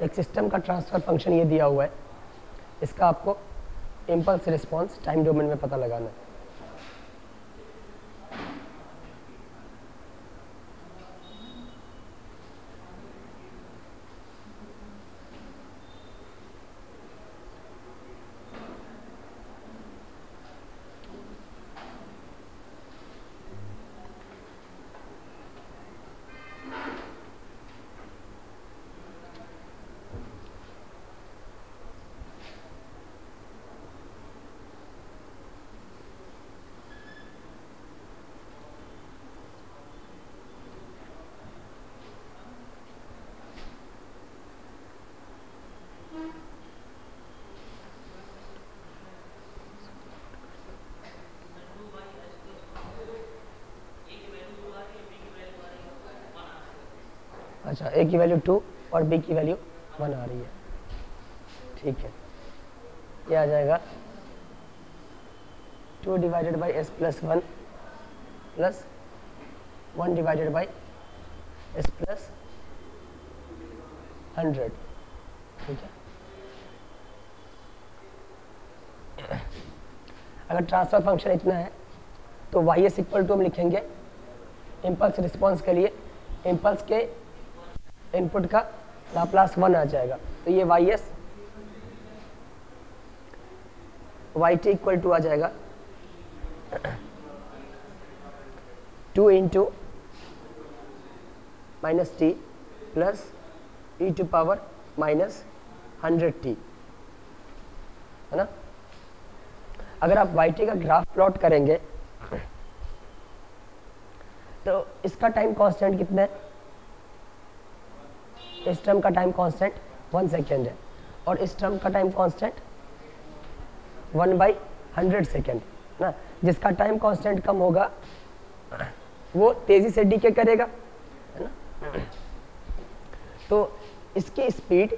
एक सिस्टम का transfer function ये दिया हुआ है, इसका आपको इम्पल्स रिस्पॉन्स टाइम डोमेन में पता लगाना है। अच्छा, ए की वैल्यू 2 और बी की वैल्यू 1 आ रही है, ठीक है। ये आ जाएगा 2 divided by S plus 1 plus 1 divided by S plus 100, ठीक है। अगर ट्रांसफर फंक्शन इतना है तो वाई एस इक्वल टू हम लिखेंगे इम्पल्स रिस्पॉन्स के लिए इम्पल्स के इनपुट का लाप्लास 1 आ जाएगा, तो ये Y S Y T equal to आ जाएगा 2 into minus T plus E to power minus 100t, है ना। अगर आप वाई टी का ग्राफ प्लॉट करेंगे तो इसका टाइम कांस्टेंट कितना है, इस टर्म का टाइम कांस्टेंट 1 सेकेंड है और इस टर्म का टाइम कांस्टेंट 1/100 सेकेंड ना। जिसका टाइम कांस्टेंट कम होगा वो तेजी से डीके करेगा, है ना। तो इसकी स्पीड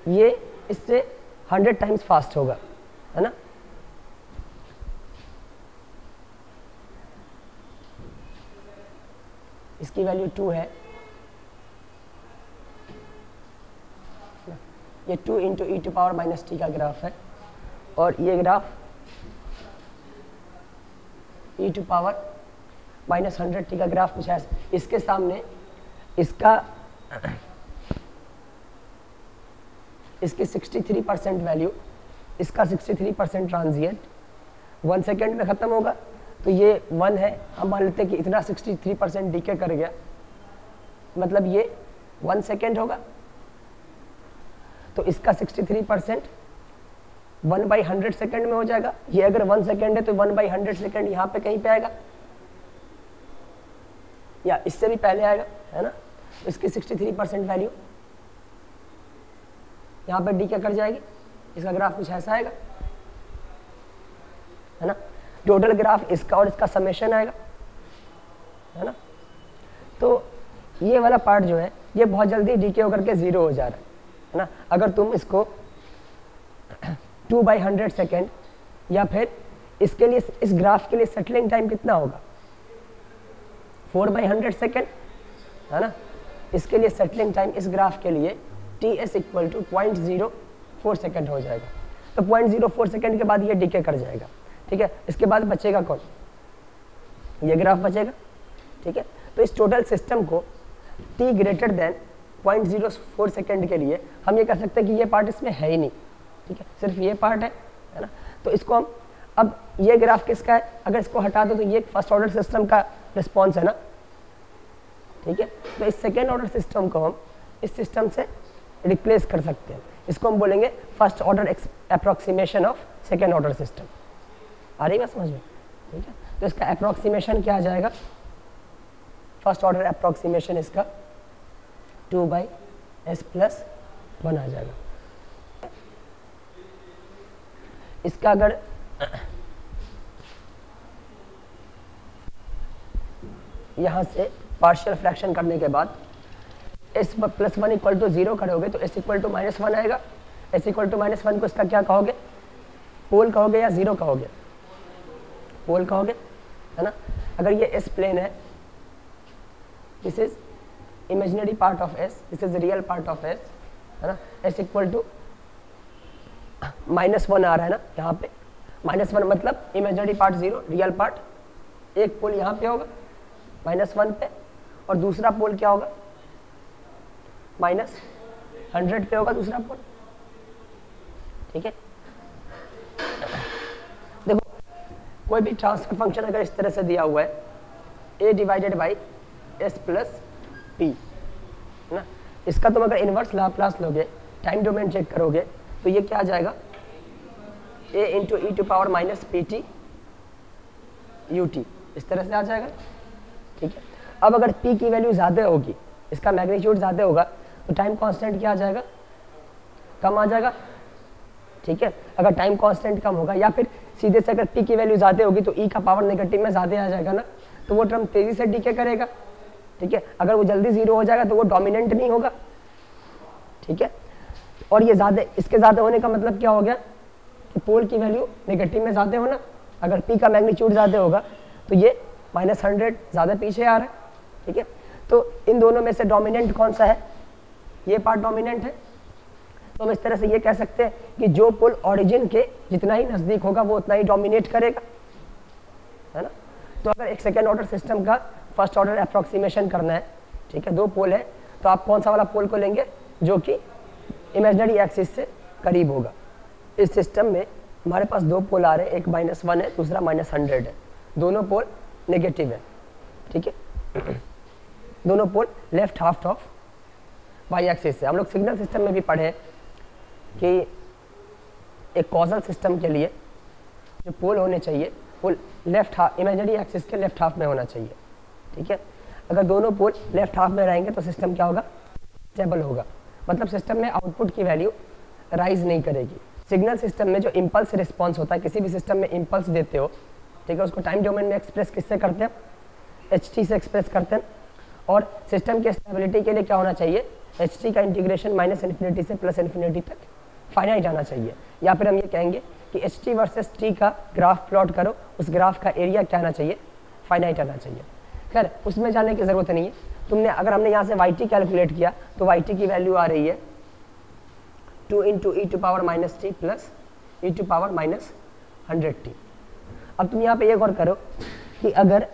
ये इससे 100 टाइम्स फास्ट होगा, है ना। इसकी वैल्यू 2 है, ये 2 into E to power minus T का ग्राफ है और ये graph E to power minus 100t का ग्राफ कुछ है। इसके सामने इसका इसकी 63% वैल्यू, इसका 63% ट्रांजिएंट 1 सेकेंड में ख़त्म होगा, तो ये 1 है, हम मान लेते हैं कि इतना 63% डीके कर गया, मतलब ये 1 सेकेंड होगा। तो इसका 63% 1/100 सेकेंड में हो जाएगा। ये अगर 1 सेकेंड है तो 1/100 सेकेंड यहाँ पे कहीं पे आएगा या इससे भी पहले आएगा, है ना। इसकी 63% वैल्यू यहाँ पे डीके कर जाएगी, इसका ग्राफ कुछ ऐसा आएगा, है ना। टोटल ग्राफ इसका और इसका समेशन आएगा, है ना। तो ये वाला पार्ट जो है ये बहुत जल्दी डीके होकर के 0 हो जा रहा है ना। अगर तुम इसको 2/100 सेकेंड या फिर इसके लिए, इस ग्राफ के लिए सेटलिंग टाइम कितना होगा 4/100 सेकेंड, है ना। इसके लिए सेटलिंग टाइम इस ग्राफ के लिए ts इक्वल टू 0.04 सेकेंड हो जाएगा। तो 0.04 सेकेंड के बाद ये डीके कर जाएगा, ठीक है। इसके बाद बचेगा कौन, ये ग्राफ बचेगा, ठीक है। तो इस टोटल सिस्टम को t ग्रेटर देन 0.04 सेकेंड के लिए हम ये कह सकते हैं कि ये पार्ट इसमें है ही नहीं, ठीक है, सिर्फ ये पार्ट है ना। तो इसको हम, अब ये ग्राफ किसका है, अगर इसको हटा दो तो ये फर्स्ट ऑर्डर सिस्टम का रिस्पॉन्स है ना, ठीक है। तो इस सेकेंड ऑर्डर सिस्टम को हम इस सिस्टम से रिप्लेस कर सकते हैं, इसको हम बोलेंगे first order approximation of second order system. आ रही बात समझ में, ठीक है। तो इसका अप्रोक्सीमेशन क्या आ जाएगा, फर्स्ट ऑर्डर अप्रोक्सीमेशन इसका 2/s+1 आ जाएगा। इसका अगर यहाँ से पार्शियल फ्रैक्शन करने के बाद s+1 इक्वल टू 0 करोगे तो s इक्वल टू -1 आएगा। s इक्वल टू -1 को इसका क्या कहोगे, पोल कहोगे या 0 कहोगे, पोल कहोगे, है ना। अगर ये s प्लेन है, this is imaginary part of s, this is real part of s, है ना, s इक्वल टू -1 आ रहा है ना यहाँ पे, -1 मतलब इमेजिनरी पार्ट 0, रियल पार्ट, एक पोल यहाँ पे होगा -1 पे और दूसरा पोल क्या होगा -100 पे होगा दूसरा पोल। ठीक है, देखो कोई भी ट्रांसफर फंक्शन अगर इस तरह से दिया हुआ है a divided by s plus p, है ना, इसका तुम अगर इनवर्स लाप्लास लोगे, टाइम डोमेन चेक करोगे तो ये क्या आ जाएगा a into E to power minus P T U T, इस तरह से आ जाएगा। ठीक है, अब अगर p की वैल्यू ज़्यादा होगी, इसका मैग्नीट्यूड ज़्यादा होगा तो टाइम कांस्टेंट क्या आ जाएगा, कम आ जाएगा। ठीक है, अगर टाइम कांस्टेंट कम होगा या फिर सीधे से अगर p की वैल्यू ज़्यादा होगी तो e का पावर नेगेटिव में ज़्यादा आ जाएगा ना, तो वो टर्म तेज़ी से डीके करेगा। ठीक है, अगर वो जल्दी 0 हो जाएगा तो वो डोमिनेंट नहीं होगा। ठीक है, और ये ज़्यादा, इसके ज़्यादा होने का मतलब क्या हो गया कि पोल की वैल्यू नेगेटिव में ज़्यादा होना, अगर p का मैग्नीट्यूड ज़्यादा होगा तो ये -100 ज़्यादा पीछे आ रहा है। ठीक है, तो इन दोनों में से डोमिनेंट कौन सा है, ये पार्ट डोमिनेंट है। तो हम इस तरह से ये कह सकते हैं कि जो पोल ऑरिजिन के जितना ही नज़दीक होगा वो उतना ही डोमिनेट करेगा, है ना। तो अगर एक सेकेंड ऑर्डर सिस्टम का फर्स्ट ऑर्डर अप्रॉक्सीमेशन करना है, ठीक है, दो पोल है, तो आप कौन सा वाला पोल को लेंगे जो कि इमेजिनरी एक्सिस से करीब होगा। इस सिस्टम में हमारे पास दो पोल आ रहे हैं, एक -1 है, दूसरा -100 है, दोनों पोल नेगेटिव है। ठीक है, दोनों pole left half of Y axis से। हम लोग सिग्नल सिस्टम में भी पढ़े कि एक कॉजल सिस्टम के लिए जो पोल होने चाहिए वो लेफ्ट हाफ, इमेजिनरी एक्सिस के लेफ्ट हाफ में होना चाहिए। ठीक है, अगर दोनों पोल लेफ्ट हाफ में रहेंगे तो सिस्टम क्या होगा, स्टेबल होगा, मतलब सिस्टम में आउटपुट की वैल्यू राइज नहीं करेगी। सिग्नल सिस्टम में जो इम्पल्स रिस्पॉन्स होता है, किसी भी सिस्टम में इम्पल्स देते हो, ठीक है, उसको टाइम डोमेन में एक्सप्रेस किससे करते हैं, ht से एक्सप्रेस करते हैं। और सिस्टम की स्टेबिलिटी के लिए क्या होना चाहिए, ht का इंटीग्रेशन -∞ से +∞ तक फाइनाइट आना चाहिए। या फिर हम ये कहेंगे कि ht वर्सेस t का ग्राफ प्लॉट करो, उस ग्राफ का एरिया क्या आना चाहिए, फाइनाइट आना चाहिए। खैर उसमें जाने की ज़रूरत नहीं है, तुमने अगर हमने यहाँ से yt कैलकुलेट किया तो yt की वैल्यू आ रही है 2 into E to power -t plus E to power -100t। अब तुम यहाँ पे ये गौर करो कि अगर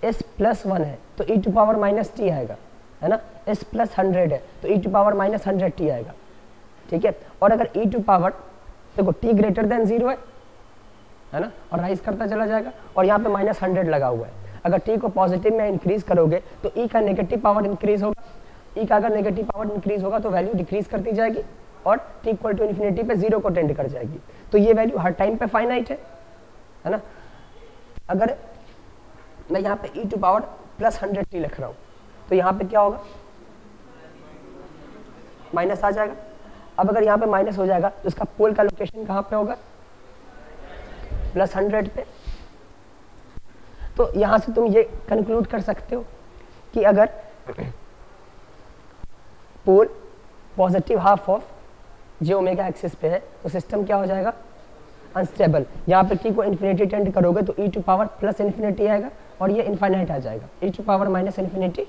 s + 1 है तो ई टू पावर -t आएगा, है ना, s + 100 है तो ई टू पावर -100t आएगा। ठीक है, और अगर ई टू पावर, देखो t ग्रेटर देन 0 है ना, और राइज करता चला जाएगा, और यहाँ पे -100 लगा हुआ है। अगर t को पॉजिटिव में इंक्रीज करोगे तो e का नेगेटिव पावर इंक्रीज होगा, e का अगर नेगेटिव पावर इंक्रीज होगा तो वैल्यू डिक्रीज करती जाएगी और t इक्वल टू इन्फिनिटी पे 0 को टेंड कर जाएगी। तो ये वैल्यू हर टाइम पे फाइनाइट है ना। अगर मैं यहाँ पे e टू पावर +100t लिख रहा हूँ तो यहाँ पे क्या होगा, माइनस आ जाएगा। अब अगर यहाँ पे माइनस हो जाएगा तो इसका पोल का लोकेशन कहाँ पे होगा, +100 पे। तो यहाँ से तुम ये कंक्लूड कर सकते हो कि अगर pole positive half of J omega axis पे है तो सिस्टम क्या हो जाएगा, अनस्टेबल। यहाँ पे t को इन्फिनिटी टेंड करोगे तो e टू पावर +∞ आएगा और ये इनफाइनाइट आ जाएगा, e टू पावर -∞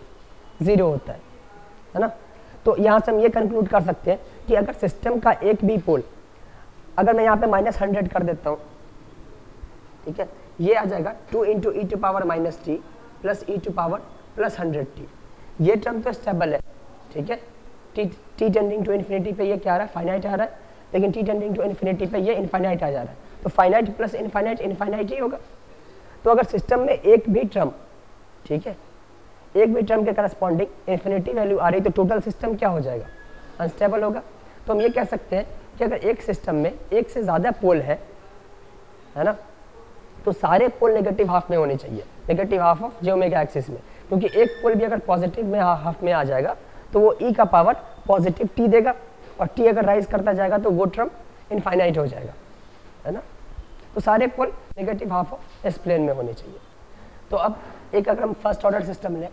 0 होता है ना। तो यहाँ से हम ये कंक्लूड कर सकते हैं कि अगर सिस्टम का एक भी पोल, अगर मैं यहाँ पे -100 कर देता हूँ, ठीक है, ये आ जाएगा 2 into E to power -t plus E to power +100t। ये टर्म तो स्टेबल है, ठीक है, t टेंडिंग टू इन्फिनिटी पे ये क्या आ रहा है, फाइनाइट आ रहा है, लेकिन t टेंडिंग टू इन्फिनिटी पे ये इनफाइनाइट आ जा रहा है। तो फाइनाइट प्लस इनफाइनाइट इनफाइनाइट ही होगा। तो अगर सिस्टम में एक भी टर्म, ठीक है, एक भी टर्म के करस्पॉन्डिंग इन्फिनिटी वैल्यू आ रही तो टोटल सिस्टम क्या हो जाएगा, अनस्टेबल होगा। तो हम ये कह सकते हैं कि अगर एक सिस्टम में एक से ज़्यादा पोल है ना, तो सारे पोल नेगेटिव हाफ में होने चाहिए, negative half of J omega axis में, क्योंकि एक पोल भी अगर पॉजिटिव में हाफ में आ जाएगा तो वो ई का पावर पॉजिटिव टी देगा, और टी अगर राइज करता जाएगा तो वो टर्म इनफाइनाइट हो जाएगा, है ना। तो सारे pole negative half of S plane में होने चाहिए। तो अब एक अगर हम फर्स्ट ऑर्डर सिस्टम लें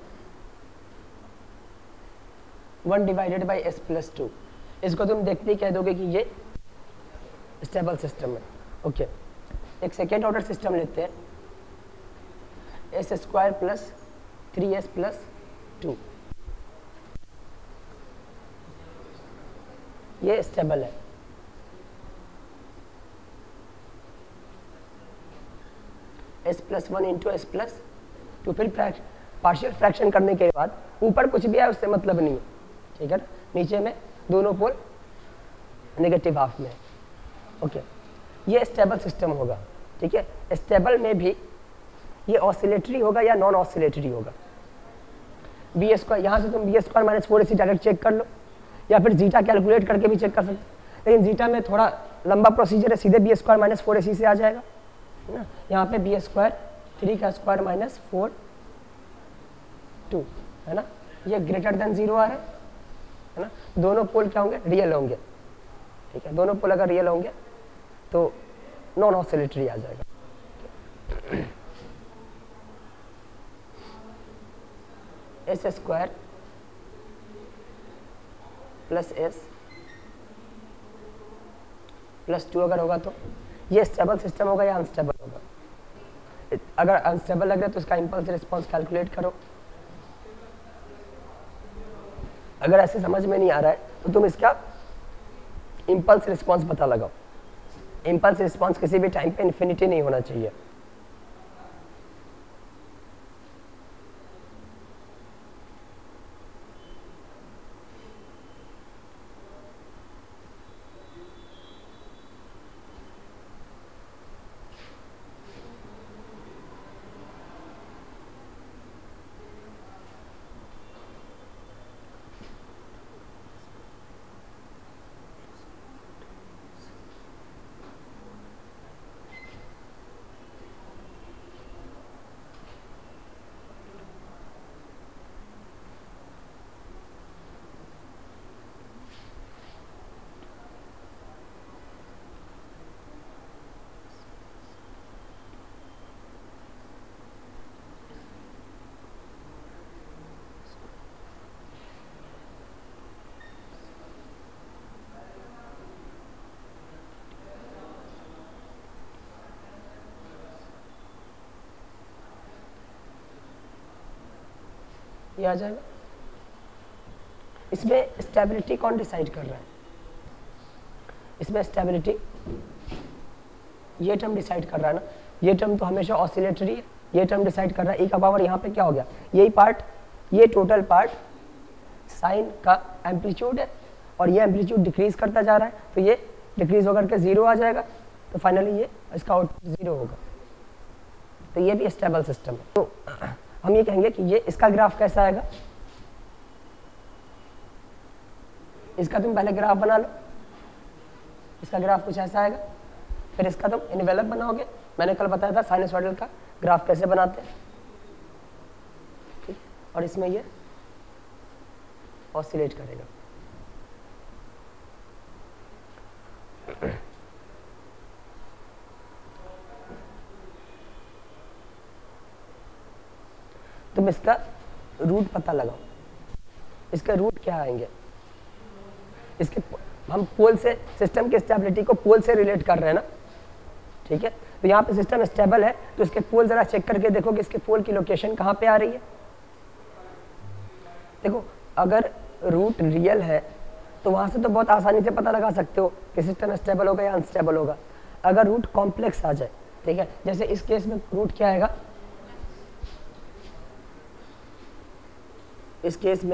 1 डिवाइडेड बाई s + 2, इसको तुम देखते ही कह दोगे कि ये स्टेबल सिस्टम है। ओके, एक सेकेंड ऑर्डर सिस्टम लेते हैं s² + 3s + 2। ये स्टेबल है, s+1 इंटू s+2, फिर पार्शियल फ्रैक्शन करने के बाद ऊपर कुछ भी है उससे मतलब नहीं है, ठीक है ना, नीचे में दोनों पोल नेगेटिव हाफ में, ओके। ये स्टेबल सिस्टम होगा, ठीक है। स्टेबल में भी ये ऑसिलेटरी होगा या नॉन ऑसिलेटरी होगा। बी स्क्वायर, यहाँ से तुम b² minus 4ac direct check कर लो, या फिर जीटा कैलकुलेट करके भी चेक कर सकते, लेकिन जीटा में थोड़ा लंबा प्रोसीजर है, सीधे b² माइनस 4ac से आ जाएगा, है ना। यहाँ पे b² 3 का स्क्वायर माइनस 4 2, है ना, ये ग्रेटर देन 0 आ रहा है ना। दोनों पोल क्या होंगे, रियल होंगे, ठीक है। दोनों पोल अगर रियल होंगे तो नॉन ऑसिलेटरी आ जाएगा। s² प्लस s प्लस 2 अगर होगा तो ये स्टेबल सिस्टम होगा या अनस्टेबल होगा। अगर अनस्टेबल लग रहा है तो इसका इम्पल्स रिस्पॉन्स कैलकुलेट करो। अगर ऐसे समझ में नहीं आ रहा है तो तुम इसका इम्पल्स रिस्पॉन्स पता लगाओ। इम्पल्स रिस्पॉन्स किसी भी टाइम पे इन्फिनिटी नहीं होना चाहिए। ये आ जाएगा। इसमें स्टेबिलिटी कौन डिसाइड कर रहा है? इसमें स्टेबिलिटी ये टर्म डिसाइड कर रहा है ना। ये टर्म तो हमेशा ऑसिलेटरी है, ये टर्म डिसाइड कर रहा है। e का पावर यहाँ पे क्या हो गया, यही पार्ट, ये टोटल पार्ट साइन का एम्पलीट्यूड है और ये एम्पलीट्यूड डिक्रीज करता जा रहा है, तो ये डिक्रीज होकर के 0 आ जाएगा, तो फाइनली ये इसका आउटपुट 0 होगा। तो ये भी स्टेबल सिस्टम है। तो हम ये कहेंगे कि ये इसका ग्राफ कैसा आएगा। इसका तुम पहले ग्राफ बना लो, इसका ग्राफ कुछ ऐसा आएगा, फिर इसका तुम इनवेलप बनाओगे। मैंने कल बताया था साइनसॉइडल का ग्राफ कैसे बनाते हैं, ठीक, और इसमें ये ऑसिलेट करेगा। तुम इसका रूट पता लगाओ, इसका रूट क्या आएंगे। इसके हम पोल से सिस्टम की स्टेबिलिटी को पोल से रिलेट कर रहे हैं ना, ठीक है। तो यहाँ पे सिस्टम स्टेबल है तो इसके पोल जरा चेक करके देखो कि इसके पोल की लोकेशन कहाँ पे आ रही है। देखो अगर रूट रियल है तो वहाँ से तो बहुत आसानी से पता लगा सकते हो कि सिस्टम स्टेबल होगा या अनस्टेबल होगा। अगर रूट कॉम्प्लेक्स आ जाए, ठीक है, जैसे इस केस में रूट क्या आएगा, इस केस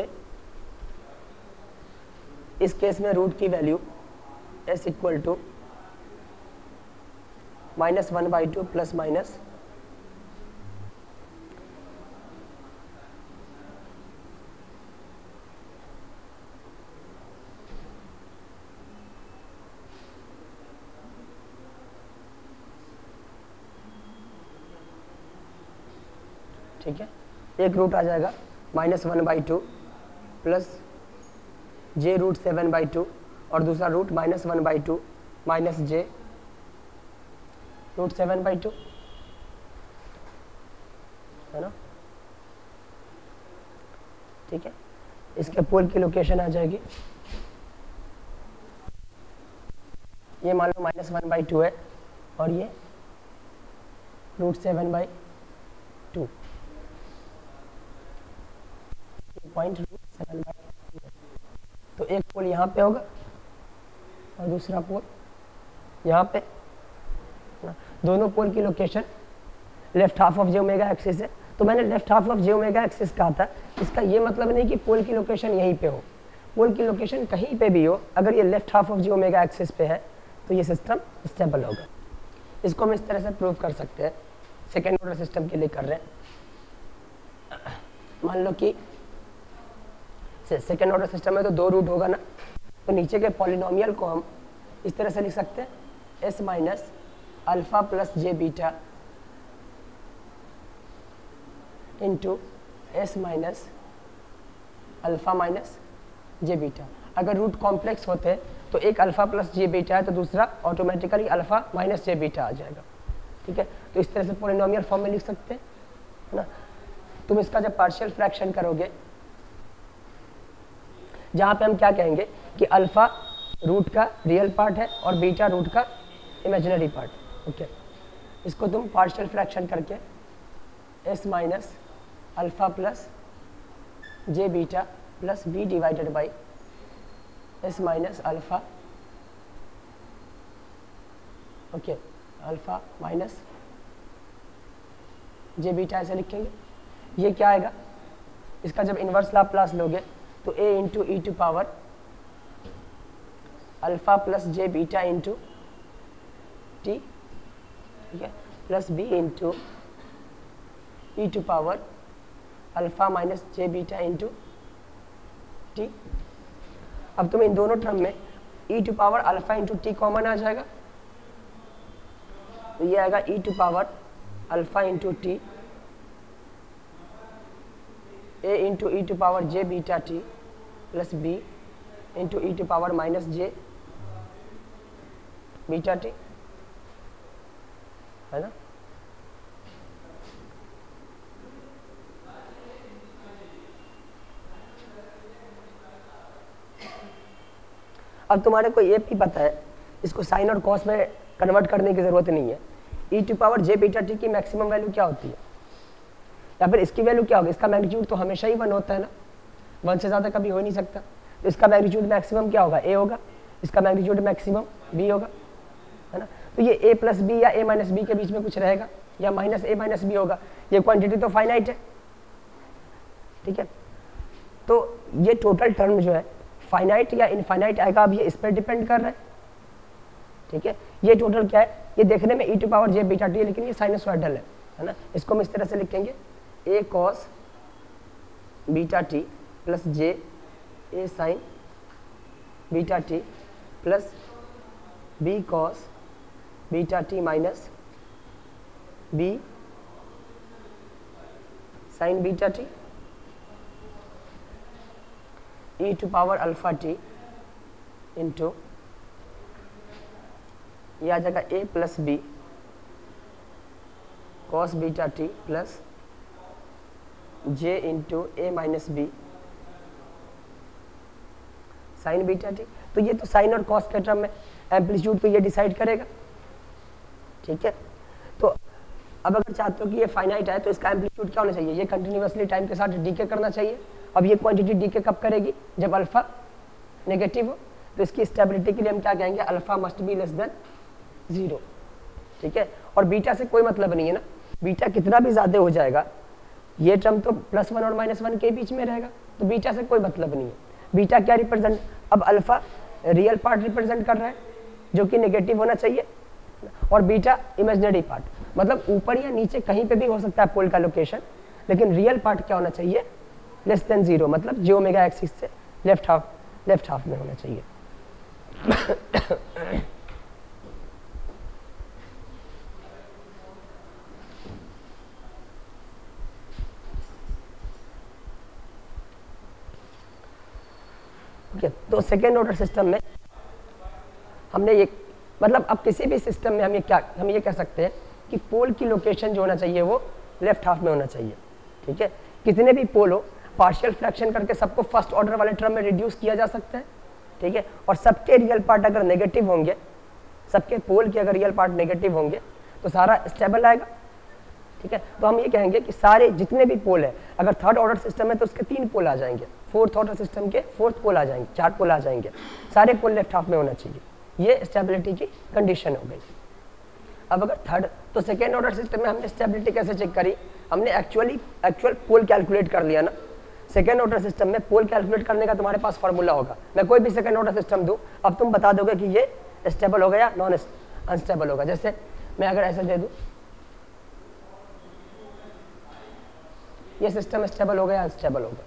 में रूट की value s equal to -1/2 plus minus ठीक है। एक रूट आ जाएगा -1/2 प्लस j√7/2 और दूसरा रूट -1/2 माइनस j√7/2, है ना, ठीक है। इसके पोल की लोकेशन आ जाएगी, ये मान लो -1/2 है और ये √7/2, पॉइंट √7/2 है। तो एक पोल यहाँ पे होगा और दूसरा पोल यहाँ पे, दोनों पोल की location left half of J omega axis है। तो मैंने left half of J omega axis कहा था, इसका ये मतलब नहीं कि पोल की लोकेशन यहीं पे हो, पोल की लोकेशन कहीं पे भी हो, अगर ये left half of J omega axis पे है तो ये सिस्टम स्टेबल होगा। इसको हम इस तरह से प्रूव कर सकते हैं, सेकेंड ऑर्डर सिस्टम के लिए कर रहे हैं। मान लो कि सेकेंड ऑर्डर सिस्टम में तो 2 रूट होगा ना, तो नीचे के पॉलिनोमियल को हम इस तरह से लिख सकते हैं, S minus alpha plus J beta into S minus alpha minus J beta. अगर रूट कॉम्प्लेक्स होते हैं तो एक अल्फा प्लस जे बीटा है तो दूसरा automatically alpha minus J beta आ जाएगा। ठीक है, तो इस तरह से पॉलिनोमियल फॉर्म में लिख सकते हैं, है ना। तुम इसका जब पार्शियल फ्रैक्शन करोगे, जहाँ पे हम क्या कहेंगे कि अल्फा रूट का रियल पार्ट है और बीटा रूट का इमेजिनरी पार्ट। ओके, इसको तुम पार्शियल फ्रैक्शन करके S minus alpha plus J beta plus B divided by S minus alpha, okay, alpha minus J beta ऐसे लिखेंगे। ये क्या आएगा, इसका जब इन्वर्स लाप्लास लोगे तो a into E to power alpha plus J beta into T, ठीक है, plus b into E to power alpha minus J beta into T. अब तुम्हें इन दोनों टर्म में E to power alpha into T common आ जाएगा, तो ये आएगा E to power alpha into T a into E to power J beta T plus b into E to power minus J beta T, है ना। अब तुम्हारे को ये भी पता है, इसको साइन और कॉस में कन्वर्ट करने की जरूरत नहीं है। E to power J beta T की मैक्सिमम वैल्यू क्या होती है, या फिर इसकी वैल्यू क्या होगी, इसका मैग्नीट्यूड तो हमेशा ही 1 होता है ना, 1 से ज़्यादा कभी हो नहीं सकता। तो इसका मैग्नीट्यूड मैक्सिमम क्या होगा, a होगा, इसका मैग्नीट्यूड मैक्सिमम b होगा, है ना। तो ये a प्लस बी या a माइनस बी के बीच में कुछ रहेगा, या माइनस a माइनस बी होगा। ये क्वांटिटी तो फाइनाइट है, ठीक है। तो ये टोटल टर्म जो है फाइनाइट या इनफाइनाइट आएगा, अब ये इस पर डिपेंड कर रहा है, ठीक है। ये टोटल क्या है, ये देखने में E to power J beta T, लेकिन ये साइनसॉइडल है ना। इसको हम इस तरह से लिखेंगे, a cos beta T plus J A sign beta T plus b cos beta T minus b sign beta T E to power alpha T into ये आ जाएगा a plus B cos beta T plus J into A minus B sign beta T. तो ये तो sign और cos के term में amplitude तो ये डिसाइड करेगा, ठीक है। तो अब अगर चाहते हो कि ये फाइनाइट है तो इसका एम्पलीट्यूड क्या होना चाहिए, ये कंटिन्यूसली टाइम के साथ डीके करना चाहिए। अब ये क्वांटिटी डीके कब करेगी, जब अल्फा नेगेटिव हो। तो इसकी स्टेबिलिटी के लिए हम क्या कहेंगे, alpha must be less than 0, ठीक है। और बीटा से कोई मतलब नहीं है ना, बीटा कितना भी ज़्यादा हो जाएगा, ये टर्म तो +1 और -1 के बीच में रहेगा, तो बीटा से कोई मतलब नहीं है। बीटा क्या रिप्रेजेंट, अब अल्फा रियल पार्ट रिप्रेजेंट कर रहा है जो कि नेगेटिव होना चाहिए, और बीटा इमेजिनरी पार्ट, मतलब ऊपर या नीचे कहीं पे भी हो सकता है पोल का लोकेशन, लेकिन रियल पार्ट क्या होना चाहिए, लेस देन 0, मतलब जे ओमेगा एक्सिस से लेफ्ट हाफ में होना चाहिए। तो सेकेंड ऑर्डर सिस्टम में हमने ये, मतलब अब किसी भी सिस्टम में हम ये कह सकते हैं कि पोल की लोकेशन जो होना चाहिए वो लेफ्ट हाफ में होना चाहिए, ठीक है। कितने भी पोल हो, पार्शियल फ्रैक्शन करके सबको फर्स्ट ऑर्डर वाले टर्म में रिड्यूस किया जा सकता है, ठीक है। और सबके रियल पार्ट अगर नेगेटिव होंगे, सबके पोल के अगर रियल पार्ट नेगेटिव होंगे तो सारा स्टेबल आएगा, ठीक है। तो हम ये कहेंगे कि सारे जितने भी पोल है, अगर थर्ड ऑर्डर सिस्टम है तो उसके 3 पोल आ जाएंगे, फोर्थ ऑर्डर सिस्टम के 4th पोल आ जाएंगे, 4 पोल आ जाएंगे, सारे पोल लेफ्ट हाफ में होना चाहिए, ये स्टेबिलिटी की कंडीशन हो गई। अब अगर थर्ड, तो सेकेंड ऑर्डर सिस्टम में हमने स्टेबिलिटी कैसे चेक करी, हमने एक्चुअल पोल कैलकुलेट कर लिया ना। सेकेंड ऑर्डर सिस्टम में पोल कैलकुलेट करने का तुम्हारे पास फॉर्मूला होगा। मैं कोई भी सेकेंड ऑर्डर सिस्टम दूं, अब तुम बता दोगे कि ये स्टेबल होगा या नॉन अनस्टेबल होगा। जैसे मैं अगर ऐसे दे दूं, ये सिस्टम स्टेबल होगा या अनस्टेबल होगा?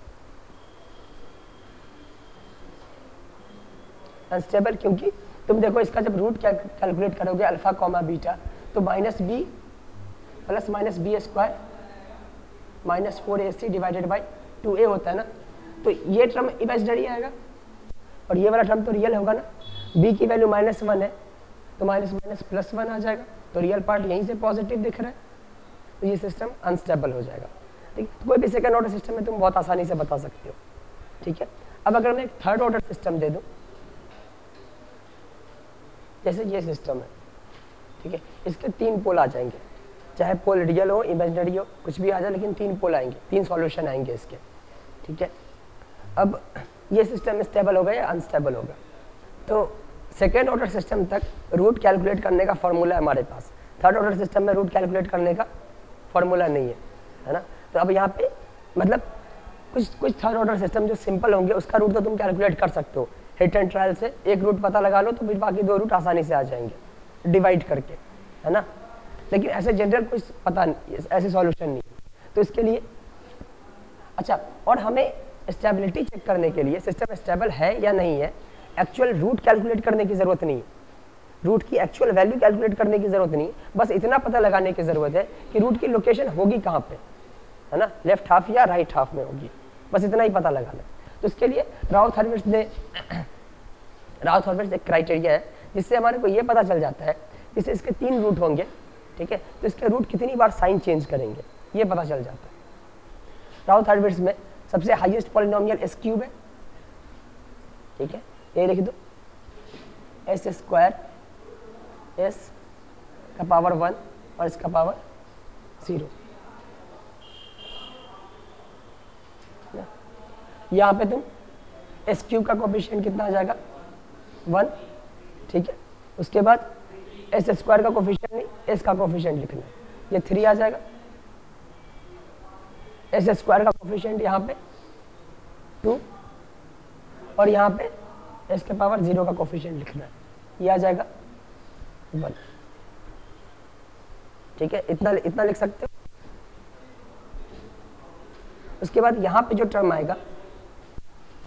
अनस्टेबल, क्योंकि तुम देखो इसका जब रूट कैलकुलेट करोगे अल्फा कॉमा बीटा, तो minus B plus minus B square minus 4ac divided by 2a होता है ना। तो ये टर्म इमेजिनरी आएगा और ये वाला टर्म तो रियल होगा ना। b की वैल्यू -1 है तो माइनस माइनस प्लस 1 आ जाएगा, तो रियल पार्ट यहीं से पॉजिटिव दिख रहा है, तो ये सिस्टम अनस्टेबल हो जाएगा। ठीक है, तो कोई भी सेकेंड ऑर्डर सिस्टम में तुम बहुत आसानी से बता सकते हो। ठीक है, अब अगर मैं एक थर्ड ऑर्डर सिस्टम दे दूं, जैसे ये सिस्टम है, ठीक है, इसके 3 पोल आ जाएंगे, चाहे पोल रियल हो इमेजिनरी हो कुछ भी आ जाए, लेकिन 3 पोल आएंगे, 3 सॉल्यूशन आएंगे इसके। ठीक है, अब ये सिस्टम स्टेबल होगा या अनस्टेबल होगा? तो सेकेंड ऑर्डर सिस्टम तक रूट कैलकुलेट करने का फॉर्मूला है हमारे पास, थर्ड ऑर्डर सिस्टम में रूट कैलकुलेट करने का फॉर्मूला नहीं है ना। तो अब यहाँ पे मतलब कुछ थर्ड ऑर्डर सिस्टम जो सिंपल होंगे उसका रूट तो तुम कैलकुलेट कर सकते हो, हिट एंड ट्रायल से एक रूट पता लगा लो तो फिर बाकी 2 रूट आसानी से आ जाएंगे डिवाइड करके, है ना। लेकिन ऐसे जनरल कुछ पता नहीं, ऐसे सॉल्यूशन नहीं। तो इसके लिए अच्छा, और हमें स्टेबिलिटी चेक करने के लिए सिस्टम स्टेबल है या नहीं है, एक्चुअल रूट कैलकुलेट करने की ज़रूरत नहीं है, रूट की एक्चुअल वैल्यू कैलकुलेट करने की ज़रूरत नहीं, बस इतना पता लगाने की ज़रूरत है कि रूट की लोकेशन होगी कहाँ पे, है ना, लेफ्ट हाफ या राइट हाफ में होगी, बस इतना ही पता लगाना। तो इसके लिए राउथ हॉर्विट्ज़ एक क्राइटेरिया है जिससे हमारे को ये पता चल जाता है, जैसे इसके 3 रूट होंगे, ठीक है, तो इसके रूट कितनी बार साइन चेंज करेंगे ये पता चल जाता है। राउथ हॉर्विट्ज़ में सबसे हाईएस्ट पॉलिनोमियल एस क्यूब है, ठीक है, ये लिख दो एस स्क्वायर, एस का पावर 1 और इसका पावर 0। यहाँ पे तुम एस क्यूब का कोफिशिएंट कितना आ जाएगा 1, ठीक है, उसके बाद एस स्क्वायर का कोफिशिएंट नहीं, एस का कोफिशिएंट लिखना है, ये 3 आ जाएगा। एस स्क्वायर का कोफिशिएंट यहाँ पे 2 और यहाँ पे एस के पावर 0 का कोफिशिएंट लिखना है, ये आ जाएगा 1। ठीक है, इतना लिख सकते हो। उसके बाद यहाँ पे जो टर्म आएगा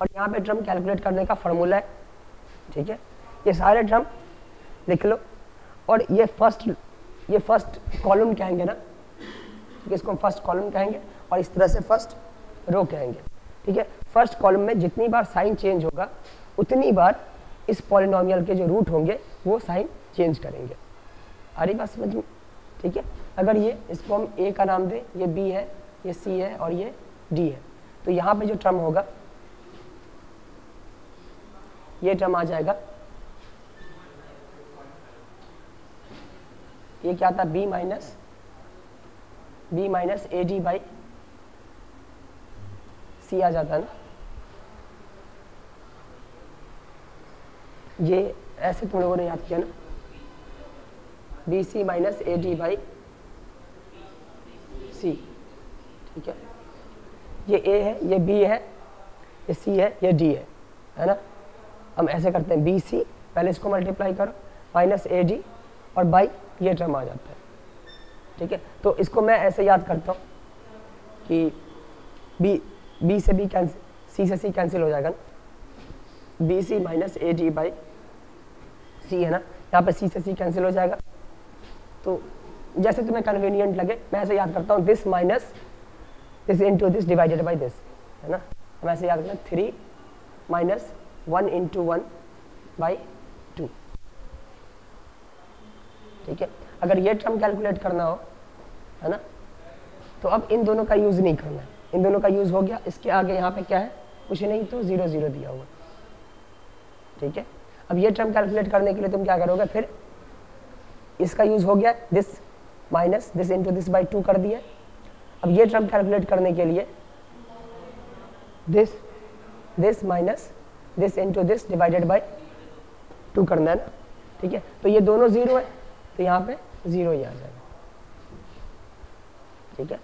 और यहाँ पे टर्म कैलकुलेट करने का फॉर्मूला है, ठीक है, ये सारे टर्म लिख लो। और ये फर्स्ट कॉलम कहेंगे ना, इसको हम फर्स्ट कॉलम कहेंगे और इस तरह से फर्स्ट रो कहेंगे। ठीक है, फर्स्ट कॉलम में जितनी बार साइन चेंज होगा उतनी बार इस पॉलिनोमियल के जो रूट होंगे वो साइन चेंज करेंगे। आ रही बात समझ में? ठीक है, अगर ये इसको हम ए का नाम दें, ये बी है, ये सी है और ये डी है, तो यहाँ पे जो टर्म होगा ये टर्म आ जाएगा, ये क्या था, B minus A D by C आ जाता है ना। ये ऐसे तुम लोगों ने याद किया ना, B C minus A D by C. ठीक है, ये ए है, ये बी है, ये सी है, ये डी है ना। हम ऐसे करते हैं, बी सी पहले इसको मल्टीप्लाई करो माइनस ए डी और बाई ये टर्म आ जाता है। ठीक है, तो इसको मैं ऐसे याद करता हूँ कि बी से बी कैंसिल, सी से सी कैंसिल हो जाएगा ना, B C minus A D by C है ना, यहाँ पे सी से सी कैंसिल हो जाएगा। तो जैसे तुम्हें कन्वीनियंट लगे मैं ऐसे याद करता हूँ, this minus this into this divided by this, है ना। हम ऐसे याद करते हैं 3 माइनस 1 इंटू 1 बाई 2। ठीक है, अगर ये टर्म कैलकुलेट करना हो, है ना, तो अब इन दोनों का यूज़ नहीं करना है, इन दोनों का यूज़ हो गया। इसके आगे यहाँ पे क्या है, कुछ नहीं, तो 0 0 दिया हुआ। ठीक है, अब ये टर्म कैलकुलेट करने के लिए तुम क्या करोगे, फिर इसका यूज़ हो गया, this minus this into this by 2 कर दिया। अब ये टर्म कैलकुलेट करने के लिए this minus this into this divided by 2 करना है ना। ठीक है, तो ये दोनों 0 है तो यहाँ पे 0 ही आ जाएगा, ठीक है।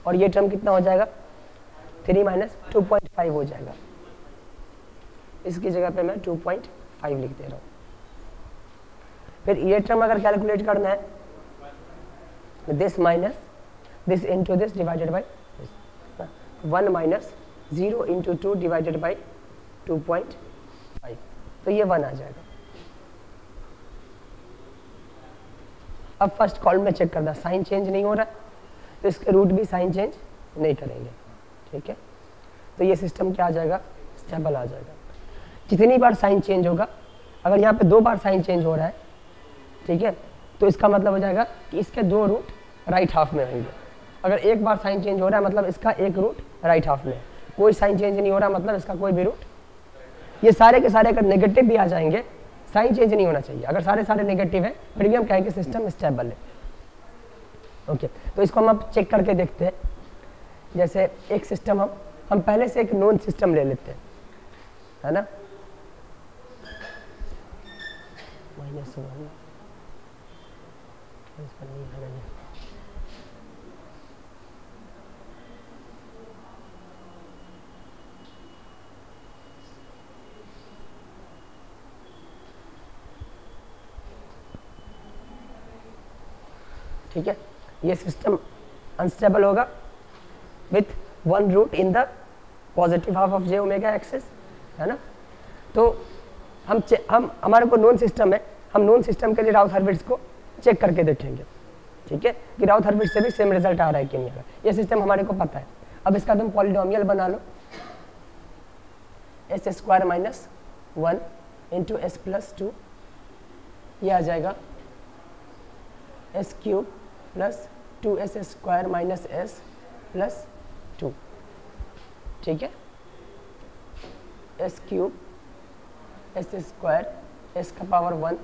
और ये टर्म कितना हो जाएगा, 3 माइनस 2.5 हो जाएगा, इसकी जगह पे मैं 2.5 लिख दे रहा हूँ। फिर ये टर्म अगर कैलकुलेट करना है, this minus this into this divided by 1 minus 0 into 2 divided by 2.5, तो ये 1 आ जाएगा। अब फर्स्ट कॉलम में चेक करना, साइन चेंज नहीं हो रहा है तो इसके रूट भी साइन चेंज नहीं करेंगे, ठीक है। तो ये सिस्टम क्या आ जाएगा, स्टेबल आ जाएगा। जितनी बार साइन चेंज होगा, अगर यहाँ पे 2 बार साइन चेंज हो रहा है, ठीक है, तो इसका मतलब हो जाएगा कि इसके 2 रूट राइट हाफ में होंगे। अगर 1 बार साइन चेंज हो रहा है मतलब इसका 1 रूट राइट हाफ में है, कोई साइन चेंज नहीं हो रहा मतलब इसका कोई भी रूट, ये सारे के सारे अगर नेगेटिव भी आ जाएंगे, साइन चेंज नहीं होना चाहिए। अगर सारे सारे नेगेटिव है फिर भी हम कहेंगे सिस्टम स्टेबल है, ओके। तो इसको हम अब चेक करके देखते हैं। जैसे एक सिस्टम हम पहले से एक नोन सिस्टम ले लेते हैं, है ना, -1 ठीक है। ये सिस्टम अनस्टेबल होगा with 1 root in the positive half of j omega axis, है ना। तो हम हमारे को नॉन सिस्टम है, हम नॉन सिस्टम के लिए राउथ हर्विट्ज को चेक करके देखेंगे, ठीक है, कि राउथ हर्विट्ज से भी सेम रिजल्ट आ रहा है कि नहीं आ रहा है। ये सिस्टम हमारे को पता है। अब इसका तुम पॉलिनोमियल बना लो, s² minus 1 into s plus 2, ये आ जाएगा s³ plus 2s² minus s plus 2, ठीक है, s³ s² s का पावर 1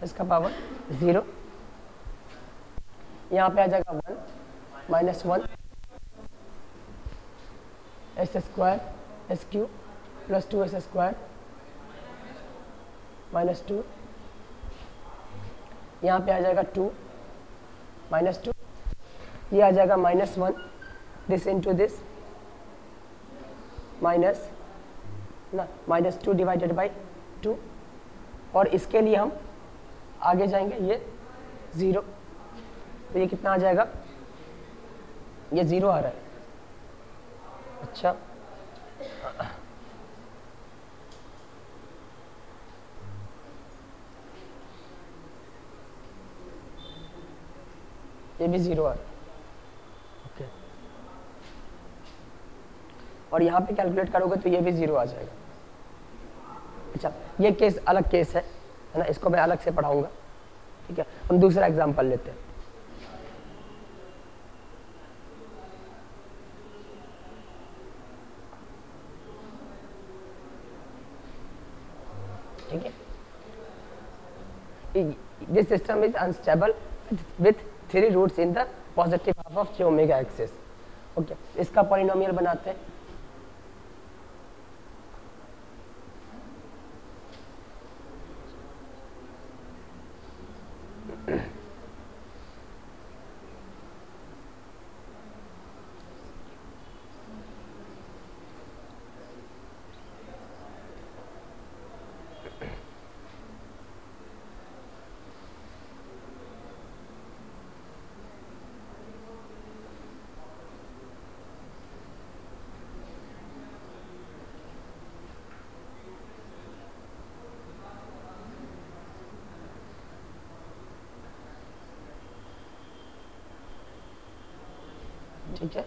s का पावर 0, यहाँ पे आ जाएगा 1 minus 1 s² s³ plus 2s² minus 2, यहाँ पे आ जाएगा 2 माइनस 2, ये आ जाएगा -1 दिस इंटू दिस माइनस ना -2 डिवाइडेड बाई 2, और इसके लिए हम आगे जाएंगे, ये 0, तो ये कितना आ जाएगा, ये 0 आ रहा है, अच्छा। ये भी 0 आ रहा है, ओके। और यहाँ पे कैलकुलेट करोगे तो ये भी 0 आ जाएगा। अच्छा, ये केस अलग केस है ना, इसको मैं अलग से पढ़ाऊंगा, ठीक है। हम दूसरा एग्जांपल लेते हैं, ठीक है। This system is unstable with 3 roots in the positive half of j omega axis, okay. इसका पॉलिनोमियल बनाते हैं, ठीक है।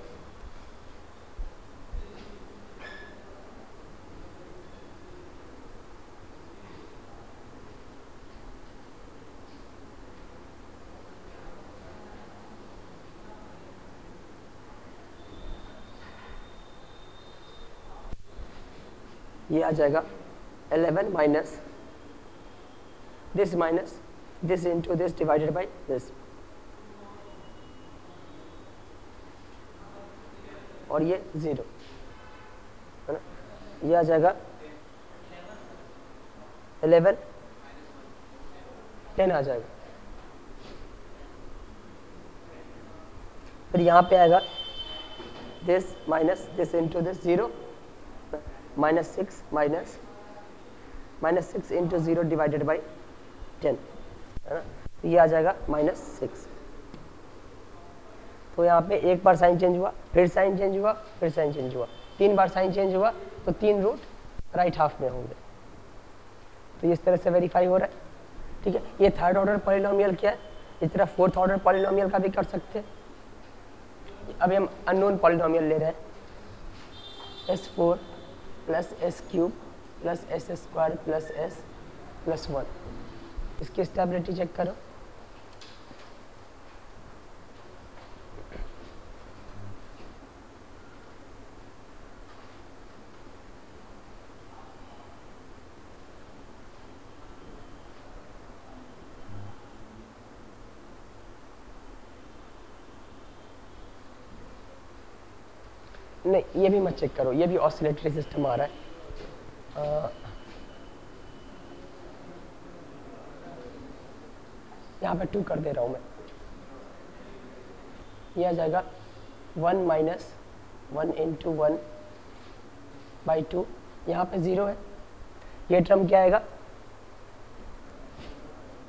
ये आ जाएगा 11 minus this into this divided by this, और ये 0, है ना। ये आ जाएगा 11 10 आ जाएगा। फिर यहाँ पे आएगा this minus this into this 0 minus 6 minus 6 into 0 divided by 10 है ना, ये आ जाएगा -6। तो यहाँ पे एक बार साइन चेंज हुआ, फिर साइन चेंज हुआ, फिर साइन चेंज हुआ, 3 बार साइन चेंज हुआ, तो 3 रूट राइट हाफ में होंगे। तो इस तरह से वेरीफाई हो रहा है। ठीक है, ये थर्ड ऑर्डर पॉलिनोमियल क्या है, इस तरह फोर्थ ऑर्डर पॉलिनोमियल का भी कर सकते हैं। अभी हम अननोन पॉलिनोमियल ले रहे हैं, s4 plus s³ plus s² plus s plus 1। इसकी स्टेबिलिटी चेक करो। नहीं, ये भी मत चेक करो, ये भी ऑसिलेटरी सिस्टम आ रहा है। यहाँ पे 2 कर दे रहा हूँ मैं, ये आ जाएगा 1 माइनस 1 इंटू 1 बाई 2, यहाँ पे 0 है। ये टर्म क्या आएगा,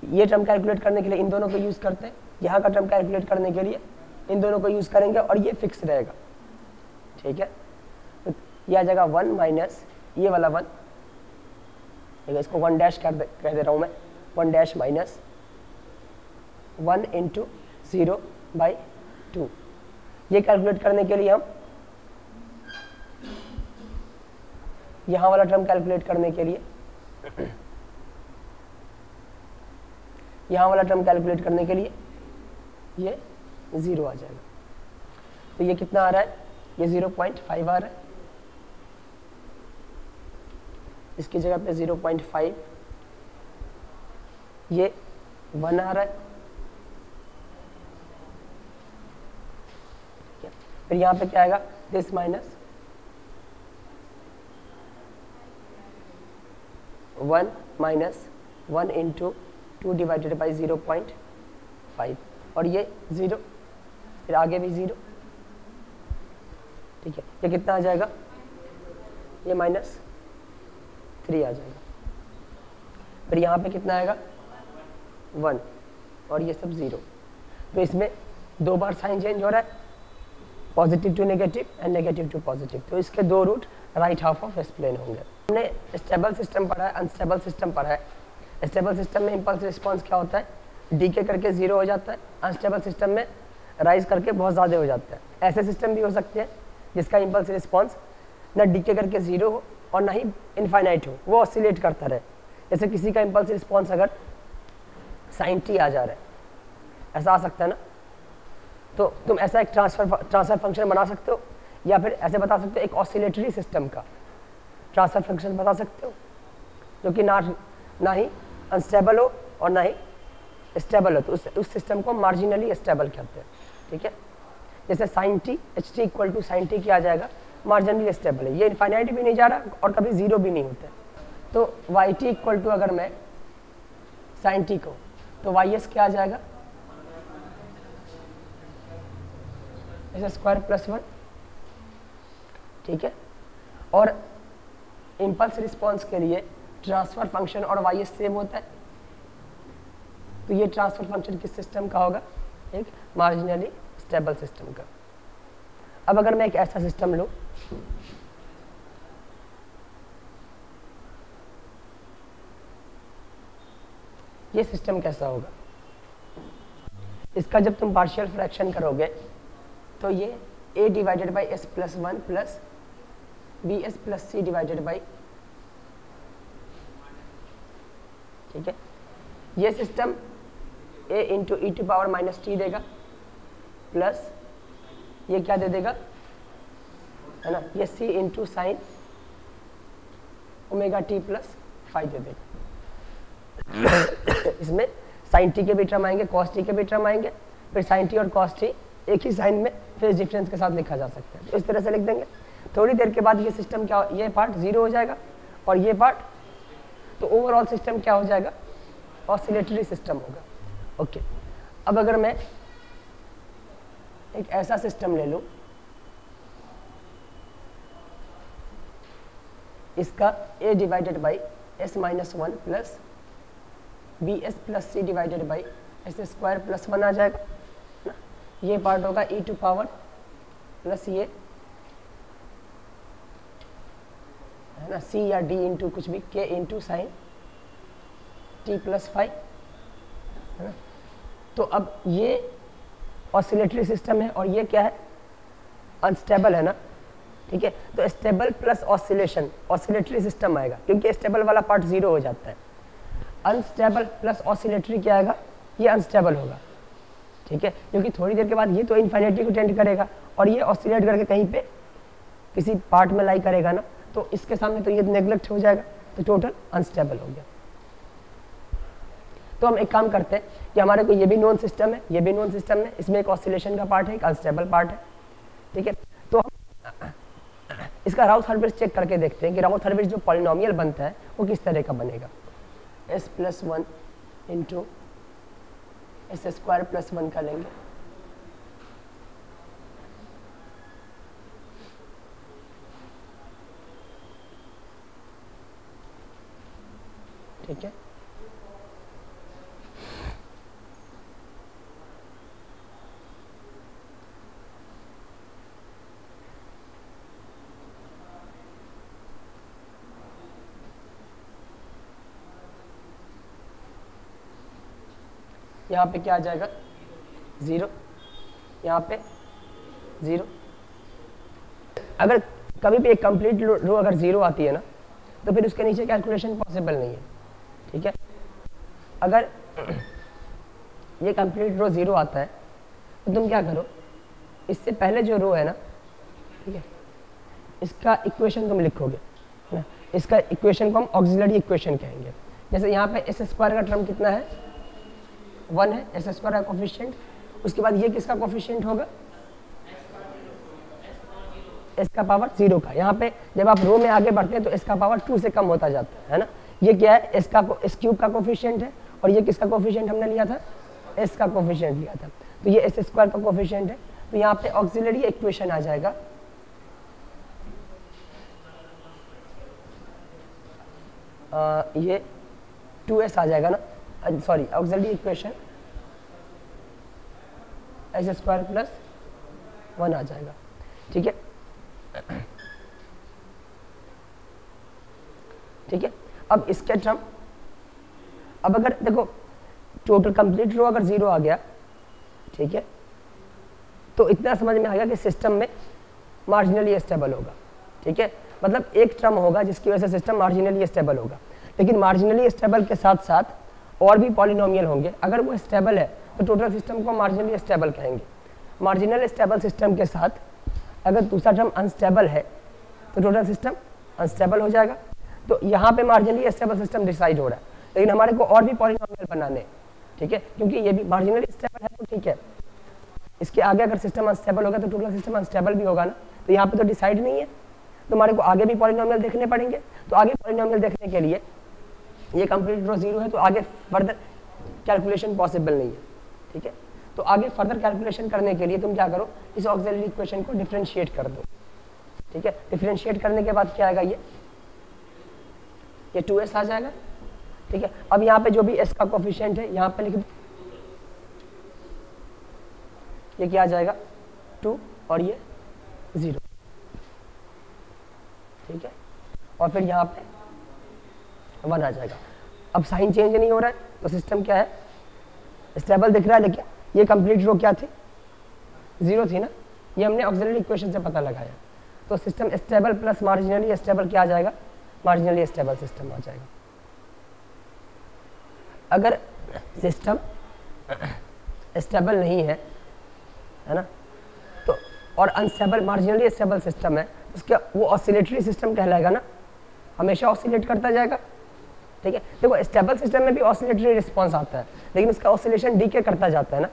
ये टर्म कैलकुलेट करने के लिए इन दोनों को यूज़ करते हैं, यहाँ का टर्म कैलकुलेट करने के लिए इन दोनों को यूज़ करेंगे और ये फिक्स रहेगा। ठीक है, तो ये आ जाएगा 1 माइनस ये वाला 1, ठीक है, इसको 1 डैश कह दे रहा हूँ मैं, 1 डैश माइनस 1 इंटू 0 बाई 2। ये कैलकुलेट करने के लिए हम यहाँ वाला टर्म कैलकुलेट करने के लिए यहाँ वाला टर्म कैलकुलेट करने के लिए ये 0 आ जाएगा। तो ये कितना आ रहा है, ये 0.5 आ रहा है, इसकी जगह पे 0.5, ये 1 आ रहा है। फिर यहाँ पे क्या आएगा, this minus 1 minus 1 into 2 divided by 0.5 और ये 0, फिर आगे भी 0। ठीक है, ये कितना आ जाएगा, ये -3 आ जाएगा। फिर यहाँ पे कितना आएगा 1 और ये सब 0। तो इसमें 2 बार साइन चेंज हो रहा है, positive to negative and negative to positive. तो इसके 2 root right half of S plane होंगे। हमने स्टेबल सिस्टम पढ़ा है, अनस्टेबल सिस्टम पढ़ा है। स्टेबल सिस्टम में इम्पल्स रिस्पॉन्स क्या होता है, डीके करके 0 हो जाता है। अनस्टेबल सिस्टम में राइज करके बहुत ज़्यादा हो जाता है। ऐसे सिस्टम भी हो सकते हैं जिसका इम्पल्स रिस्पॉन्स ना डीके करके 0 हो और ना ही इनफाइनाइट हो, वो ऑसिलेट करता रहे। जैसे किसी का इम्पल्स रिस्पॉन्स अगर sin t आ जा रहा है, ऐसा आ सकता है ना, तो तुम ऐसा एक ट्रांसफर फंक्शन बना सकते हो, या फिर ऐसे बता सकते हो एक ऑसिलेटरी सिस्टम का ट्रांसफर फंक्शन बता सकते हो, जो कि ना ही अनस्टेबल हो और ना ही स्टेबल हो। तो उस सिस्टम को मार्जिनली स्टेबल कहते हैं। ठीक है, जैसे sin t ht equal to sin t क्या आ जाएगा, मार्जिनली स्टेबल है, ये इनफाइनाइट भी नहीं जा रहा और कभी 0 भी नहीं होता है। तो yt इक्वल टू अगर मैं sin t को, तो ys क्या आ जाएगा, s² प्लस 1। ठीक है, और इम्पल्स रिस्पॉन्स के लिए ट्रांसफर फंक्शन और ys सेम होता है। तो ये ट्रांसफर फंक्शन किस सिस्टम का होगा, एक मार्जिनली स्टेबल सिस्टम का। अब अगर मैं एक ऐसा सिस्टम लूं, ये सिस्टम कैसा होगा, इसका जब तुम पार्शियल फ्रैक्शन करोगे तो ये a divided by s plus 1 plus bs plus c divided by, ठीक है, ये system a into E to power minus T देगा, प्लस ये क्या दे देगा, है ना, ये c into sine omega T plus 5 दे देगा। इसमें साइन टी के भी टर्म आएंगे, कॉस टी के भी टर्म आएंगे, फिर साइन टी और कॉस टी एक ही साइन में फेज डिफरेंस के साथ लिखा जा सकता है। तो इस तरह से लिख देंगे। थोड़ी देर के बाद ये सिस्टम क्या, ये पार्ट 0 हो जाएगा और ये पार्ट, तो ओवरऑल सिस्टम क्या हो जाएगा, ऑसिलेटरी सिस्टम होगा। ओके, अब अगर मैं एक ऐसा सिस्टम ले लूं, इसका a divided by s minus 1 plus B S plus C divided by S square plus 1 आ जाएगा ना। ये पार्ट होगा e टू पावर प्लस ये है ना c या d इंटू कुछ भी k into sine t plus 5 है ना। तो अब ये ऑसिलेटरी सिस्टम है और ये क्या है, अनस्टेबल है ना, ठीक है। तो stable plus oscillation oscillatory system आएगा, क्योंकि स्टेबल वाला पार्ट 0 हो जाता है। अनस्टेबल प्लस ऑसिलेटरी क्या आएगा, ये अनस्टेबल होगा, ठीक है, क्योंकि थोड़ी देर के बाद ये तो इन्फिनिटी को टेंड करेगा और ये ऑसिलेट करके कहीं पे किसी पार्ट में लाई करेगा ना, तो इसके सामने तो ये नेग्लेक्ट हो जाएगा, तो टोटल अनस्टेबल हो गया। तो हम एक काम करते हैं कि हमारे को ये भी नॉन सिस्टम है, ये भी नॉन सिस्टम है, इसमें एक ऑसिलेशन का पार्ट है, एक अनस्टेबल पार्ट है, ठीक है। तो हम इसका राउथ हर्विट्ज चेक करके देखते हैं कि राउथ हर्विट्ज जो पॉलिनोमियल बनता है वो किस तरह का बनेगा। s plus 1 into S square plus 1 का लेंगे, ठीक है। यहाँ पे क्या आ जाएगा 0, यहाँ पे 0। अगर कभी भी एक कंप्लीट रो अगर 0 आती है ना, तो फिर उसके नीचे कैलकुलेशन पॉसिबल नहीं है, ठीक है। अगर ये कंप्लीट रो 0 आता है तो तुम क्या करो, इससे पहले जो रो है ना, ठीक है, इसका इक्वेशन तुम लिखोगे ना, इसका इक्वेशन को हम ऑक्सिलरी इक्वेशन कहेंगे। जैसे यहाँ पे एस स्क्वायर का टर्म कितना है, 1 है, एस स्क्वायर का कोफिशिएंट। उसके बाद ये किसका कोफिशिएंट होगा, एस का पावर 0 का। यहाँ पे जब आप रो में आगे बढ़ते हैं तो एस का पावर 2 से कम होता जाता है ना। ये क्या है, एस क्यूब का कोफिशिएंट है, और ये किसका कोफिशिएंट हमने लिया था, एस का कोफिशिएंट लिया था, तो ये एस स्क्वायर का कोफिशिएंट है। तो यहाँ पे ऑक्सिलरी इक्वेशन आ जाएगा ये 2s आ जाएगा ना, sorry auxiliary equation S square plus 1 आ जाएगा, ठीक है, ठीक है। अब इसके टर्म, अब अगर देखो टोटल कंप्लीट रो अगर 0 आ गया, ठीक है, तो इतना समझ में आ गया कि सिस्टम में मार्जिनली स्टेबल होगा, ठीक है। मतलब एक टर्म होगा जिसकी वजह से सिस्टम मार्जिनली स्टेबल होगा, लेकिन मार्जिनली स्टेबल के साथ साथ और भी पॉलिनोमियल होंगे। अगर वो स्टेबल है तो टोटल सिस्टम को मार्जिनली स्टेबल कहेंगे। मार्जिनल स्टेबल सिस्टम के साथ अगर दूसरा टर्म अनस्टेबल है तो टोटल सिस्टम अनस्टेबल हो जाएगा। तो यहाँ पे मार्जिनली स्टेबल सिस्टम डिसाइड हो रहा है, लेकिन हमारे को और भी पॉलिनोमियल बनाने हैं, ठीक है, क्योंकि ये भी मार्जिनली स्टेबल है तो ठीक है। इसके आगे अगर सिस्टम अनस्टेबल होगा तो टोटल सिस्टम अनस्टेबल भी होगा ना, तो यहाँ पे तो डिसाइड नहीं है, तो हमारे को आगे भी पॉलिनोमियल देखने पड़ेंगे। तो आगे पॉलिनोमियल देखने के लिए ये कंप्लीट रो 0 है, तो आगे फर्दर कैलकुलेशन पॉसिबल नहीं है, ठीक है। तो आगे फर्दर कैलकुलेशन करने के लिए तुम क्या करो, इस ऑक्सिलरी इक्वेशन को डिफरेंशिएट कर दो, ठीक है। डिफरेंशिएट करने के बाद क्या आएगा, ये 2s आ जाएगा, ठीक है। अब यहाँ पे जो भी s का कोफिशिएंट है यहाँ पे लिख दो, ये क्या आ जाएगा 2 और ये 0, ठीक है, और फिर यहाँ पे 1 आ जाएगा। अब साइन चेंज नहीं हो रहा है तो सिस्टम क्या है, स्टेबल दिख रहा है, लेकिन ये कंप्लीट रो क्या थी, 0 थी ना, ये हमने ऑक्सिलरी इक्वेशन से पता लगाया। तो system stable plus marginally stable क्या आ जाएगा, मार्जिनली स्टेबल सिस्टम आ जाएगा। अगर सिस्टम स्टेबल नहीं है ना, तो और अनस्टेबल मार्जिनली स्टेबल सिस्टम है, उसका वो ऑसिलेटरी सिस्टम कहलाएगा ना, हमेशा ऑसिलेट करता जाएगा, ठीक है। देखो स्टेबल सिस्टम में भी ऑसिलेटरी रिस्पांस आता है, लेकिन इसका ऑसिलेशन डीके करता जाता है ना।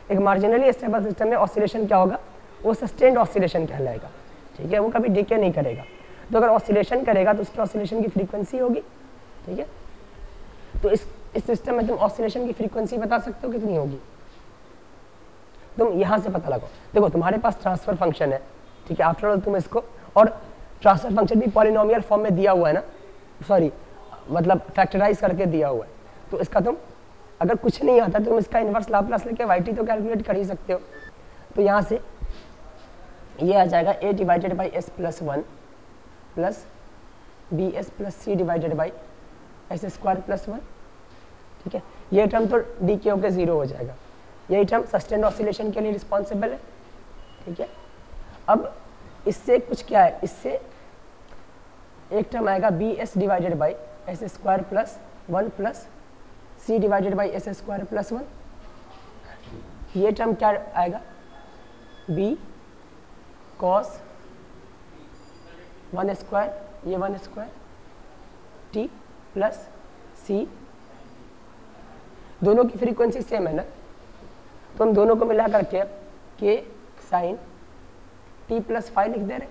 एक मार्जिनली स्टेबल सिस्टम में ऑसिलेशन क्या होगा, वो सस्टेन्ड ऑसिलेशन कहलाएगा, ठीक है, वो कभी डीके नहीं करेगा। तो अगर ऑसिलेशन करेगा तो उसकी ऑसिलेशन की फ्रीक्वेंसी होगी, ठीक है, तो इस सिस्टम में तुम ऑसिलेशन की फ्रीक्वेंसी बता सकते हो कितनी होगी, तुम यहाँ से पता लगाओ। देखो तुम्हारे पास ट्रांसफर फंक्शन है, ठीक है, आफ्टर ऑल तुम इसको, और ट्रांसफर फंक्शन भी पॉलिनोमियल फॉर्म में दिया हुआ है ना, सॉरी मतलब फैक्टराइज करके दिया हुआ है। तो इसका तुम अगर कुछ नहीं आता तुम इसका इन्वर्स लाप्लास लेके yt तो कैलकुलेट कर ही सकते हो। तो यहाँ से ये आ जाएगा a divided by s plus 1 plus B S plus C divided by S square plus 1, ठीक है। ये टर्म तो डी के होकर 0 हो जाएगा, यही टर्म सस्टेन्ड ऑसिलेशन के लिए रिस्पॉन्सिबल है, ठीक है। अब इससे कुछ क्या है, इससे एक टर्म आएगा B S divided by S square plus 1 plus C divided by S square plus 1। ये टर्म क्या आएगा, बी कॉस 1 स्क्वायर, ये 1 स्क्वायर टी प्लस सी, दोनों की फ्रीक्वेंसी सेम है ना, तो हम दोनों को मिला करके के साइन टी प्लस 5 लिख दे रहे हैं।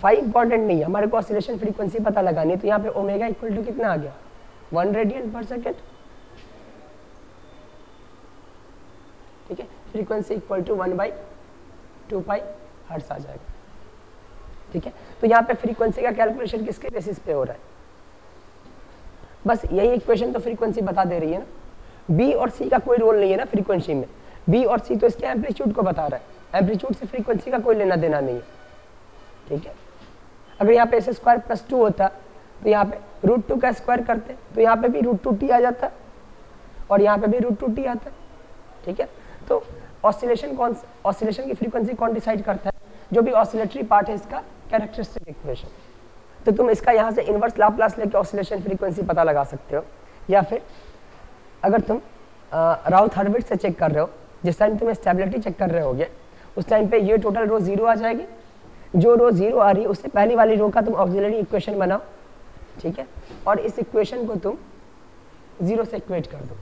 5 इंपॉर्टेंट नहीं है, हमारे को ऑसिलेशन फ्रीक्वेंसी पता लगानी, तो यहाँ पे ओमेगा इक्वल टू कितना आ गया 1 रेडियन पर सेकेंड, ठीक है। Frequency equal to 1/2 pi hertz आ जाएगा, ठीक है। तो यहाँ पे फ्रीक्वेंसी का कैलकुलेशन किसके बेसिस पे हो रहा है, बस यही इक्वेशन तो फ्रीक्वेंसी बता दे रही है ना। बी और सी का कोई रोल नहीं है ना फ्रीक्वेंसी में, बी और सी तो इसके एम्पलीट्यूड को बता रहा है, एम्पलीट्यूड से फ्रीक्वेंसी का कोई लेना देना नहीं है, ठीक है। अगर यहाँ पे एस स्क्वायर प्लस 2 होता तो यहाँ पे √2 का स्क्वायर करते तो यहाँ पे भी √2t आ जाता और यहाँ पे भी √2t आता, ठीक है। तो ऑसिलेशन की फ्रीक्वेंसी कौन डिसाइड करता है, जो भी ऑसिलेटरी पार्ट है इसका कैरेक्टरिस्टिक इक्वेशन। तो तुम इसका यहाँ से इन्वर्स लाप्लास लेके ऑसिलेशन फ्रीक्वेंसी पता लगा सकते हो, या फिर अगर तुम राउथ हर्विट्ज से चेक कर रहे हो, जिस टाइम तुम स्टेबिलिटी चेक कर रहे होगे उस टाइम पे ये टोटल रो 0 आ जाएगी, जो रो 0 आ रही है उससे पहली वाली रो का तुम ऑक्सिलरी इक्वेशन बनाओ, ठीक है, और इस इक्वेशन को तुम 0 से इक्वेट कर दो,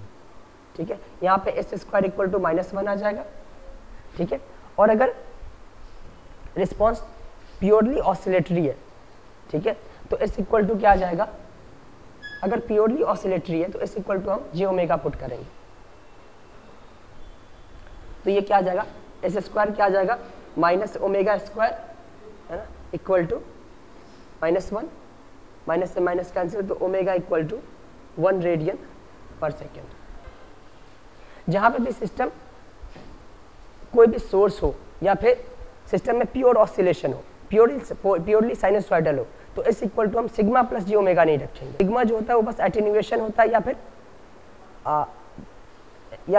ठीक है। यहाँ पे एस स्क्वायर इक्वल टू -1 आ जाएगा, ठीक है। और अगर रिस्पॉन्स प्योरली ऑसिलेटरी है, ठीक है, तो एस इक्वल टू क्या आ जाएगा, अगर प्योरली ऑसिलेटरी है तो एस इक्वल टू हम जे ओमेगा पुट करेंगे, तो ये क्या आ जाएगा, एस स्क्वायर क्या आ जाएगा माइनस ओमेगा स्क्वायर, है ना, इक्वल टू -1, माइनस से माइनस कैंसिल, तो ओमेगा इक्वल टू 1 रेडियन पर सेकेंड। जहाँ पे भी सिस्टम कोई भी सोर्स हो या फिर सिस्टम में प्योर ऑसिलेशन हो, प्योरली साइनसॉइडल हो, तो एस इक्वल टू हम सिग्मा प्लस जी ओमेगा नहीं रखेंगे। सिग्मा जो होता है वो बस एटेन्यूएशन होता है या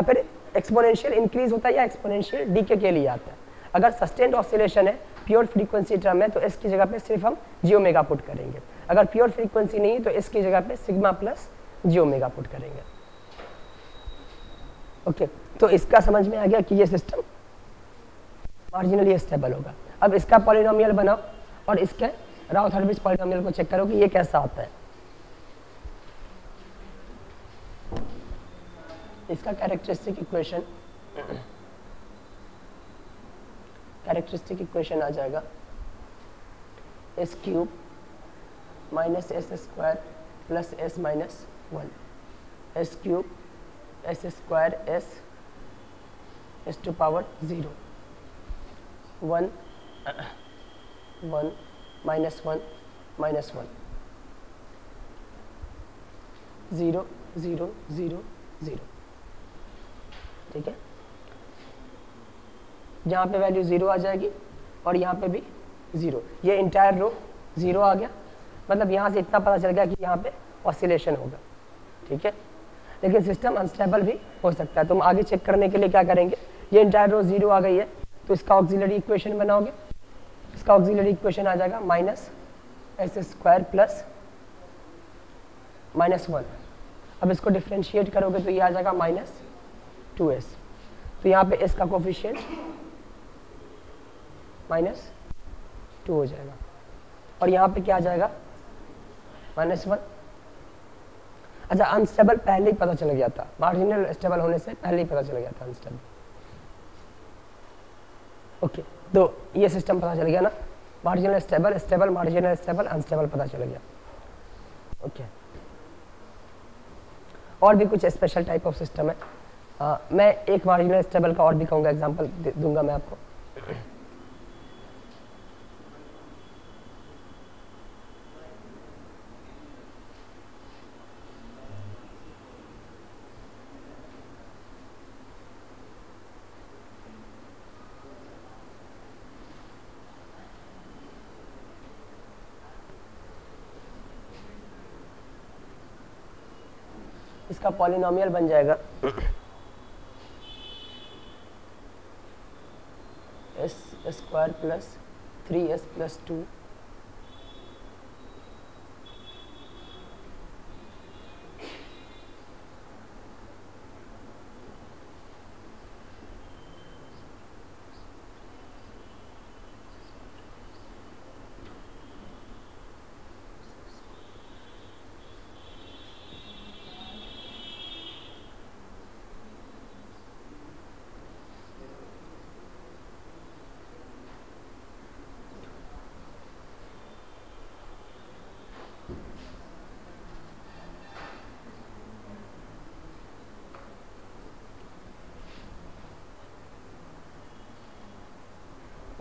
फिर एक्सपोनेंशियल इंक्रीज होता है या एक्सपोनेंशियल डीके के लिए आता है। अगर सस्टेन्ड ऑसिलेशन है, प्योर फ्रीक्वेंसी टर्म है, तो एस की जगह पे सिर्फ हम जी ओमेगा पुट करेंगे। अगर प्योर फ्रीक्वेंसी नहीं है तो एस की जगह पे सिग्मा प्लस जी ओमेगा पुट करेंगे। ओके, तो इसका समझ में आ गया कि ये सिस्टम मार्जिनली स्टेबल होगा। अब इसका पॉलिनोमियल बनाओ और इसके राउथ हर्विट्ज पॉलिनोमियल को चेक करो कि ये कैसा आता है। इसका कैरेक्टरिस्टिक इक्वेशन आ जाएगा S cube minus S square plus S minus 1, S cube S square S to power 0, 1 1 -1 -1 0 0 0 0, ठीक है। जहाँ पे वैल्यू 0 आ जाएगी और यहाँ पे भी 0, ये इंटायर रो 0 आ गया, मतलब यहाँ से इतना पता चल गया कि यहाँ पे ऑसिलेशन होगा, ठीक है। लेकिन सिस्टम अनस्टेबल भी हो सकता है, तो हम आगे चेक करने के लिए क्या करेंगे, ये इंटायर रो 0 आ गई है तो इसका ऑक्सिलरी इक्वेशन बनाओगे, इसका ऑक्सिलरी इक्वेशन आ जाएगा माइनस एस स्क्वायर प्लस -1। अब इसको डिफ्रेंशिएट करोगे तो ये आ जाएगा -2s, तो यहाँ पे s का कोफिशिएंट -2 हो जाएगा और यहाँ पे क्या आ जाएगा -1। अच्छा, अनस्टेबल पहले ही पता चल गया था, मार्जिनल स्टेबल होने से पहले ही पता चल गया था अनस्टेबल। ओके, तो ये सिस्टम पता चल गया ना, marginal stable, stable, marginal stable, unstable पता चल गया। ओके, और भी कुछ स्पेशल टाइप ऑफ सिस्टम है। मैं एक मार्जिनल स्टेबल का और भी कहूँगा, एग्जाम्पल दूंगा मैं आपको। इसका पॉलिनोमियल बन जाएगा S square plus 3s plus 2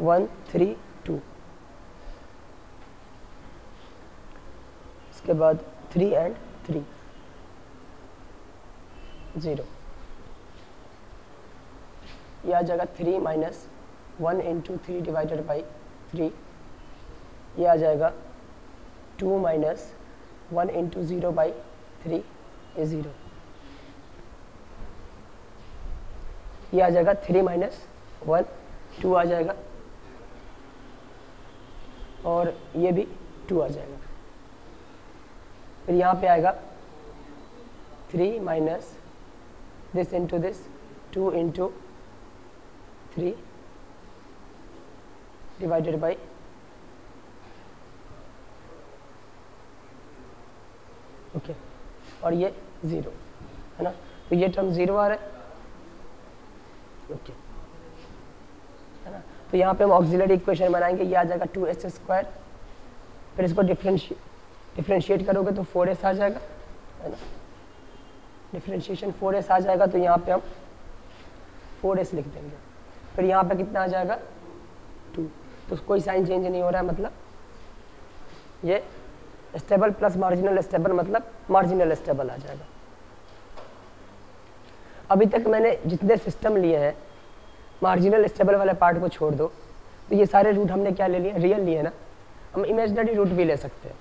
1 3 2, इसके बाद 3 and 3 0, यह आ जाएगा 3 माइनस 1 इंटू 3 डिवाइडेड बाई 3, यह आ जाएगा 2 माइनस 1 इंटू 0 बाई 3, ये 0, यह आ जाएगा 3 माइनस 1 2 आ जाएगा, और ये भी 2 आ जाएगा। फिर यहाँ पे आएगा 3 minus this into this 2 into 3 divided by okay, और ये 0 है ना, तो ये टर्म 0 आ रहा है ओके, है ना। तो यहाँ पे हम ऑक्सिलरी इक्वेशन बनाएंगे, ये आ जाएगा 2s स्क्वायर, फिर इसको डिफ्रेंशिएट करोगे तो 4s आ जाएगा, है ना, डिफ्रेंशिएशन 4s आ जाएगा, तो यहाँ पे हम 4s लिख देंगे। फिर यहाँ पे कितना आ जाएगा 2, तो कोई साइन चेंज नहीं हो रहा है, मतलब ये स्टेबल प्लस मार्जिनल स्टेबल मतलब मार्जिनल स्टेबल आ जाएगा। अभी तक मैंने जितने सिस्टम लिए हैं, मार्जिनल स्टेबल वाले पार्ट को छोड़ दो, तो ये सारे रूट हमने क्या ले लिए, रियल लिए ना। हम इमेजिनरी रूट भी ले सकते हैं,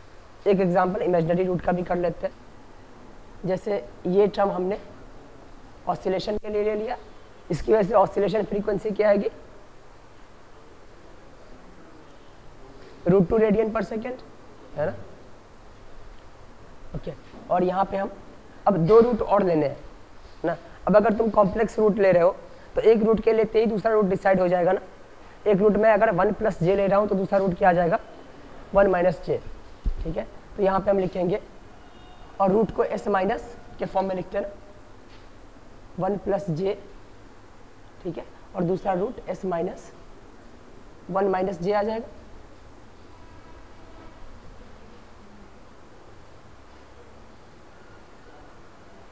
एक एग्जांपल इमेजिनरी रूट का भी कर लेते हैं। जैसे ये टर्म हमने ऑसिलेशन के लिए ले लिया, इसकी वजह से ऑसिलेशन फ्रीक्वेंसी क्या आएगी, √2 रेडियन पर सेकेंड, है ना ओके। और यहाँ पे हम अब 2 रूट और लेने हैं ना। अब अगर तुम कॉम्प्लेक्स रूट ले रहे हो तो एक रूट के लेते ही दूसरा रूट डिसाइड हो जाएगा ना। एक रूट में अगर 1 + j ले रहा हूँ तो दूसरा रूट क्या आ जाएगा 1 - j, ठीक है। तो यहाँ पे हम लिखेंगे, और रूट को s माइनस के फॉर्म में लिखते हैं ना, 1 + j, ठीक है, और दूसरा रूट s माइनस 1 - j आ जाएगा।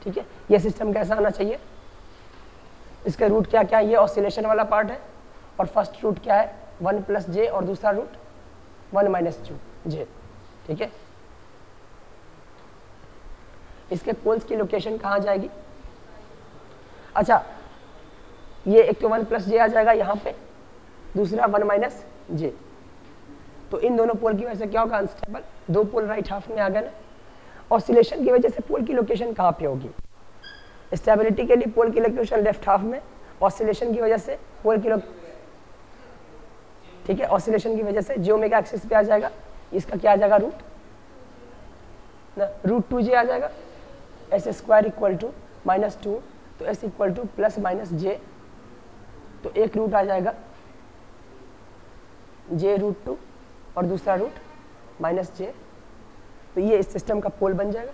ठीक है, ये सिस्टम कैसा आना चाहिए, इसके रूट क्या क्या है, ये ऑसिलेशन वाला पार्ट है, और फर्स्ट रूट क्या है 1 + j, और दूसरा रूट 1 - j, ठीक है। इसके पोल्स की लोकेशन कहाँ जाएगी, अच्छा ये एक तो 1 + j आ जाएगा यहाँ पे, दूसरा 1 - j, तो इन दोनों पोल की वजह से क्या होगा, अनस्टेबल, 2 पोल राइट हाफ में आ गए ना। ऑसिलेशन की वजह से पोल की लोकेशन कहाँ पे होगी, स्टेबिलिटी के लिए पोल की लोकेशन लेफ्ट हाफ में, ऑसिलेशन की वजह से पोल की ठीक है, ऑसिलेशन की वजह से j ओमेगा एक्सिस पे आ जाएगा, इसका क्या आ जाएगा रूट ना, √2j आ जाएगा, s² = -2, तो s = +- j, तो एक रूट आ जाएगा j√2 और दूसरा रूट -j, तो ये इस सिस्टम का पोल बन जाएगा।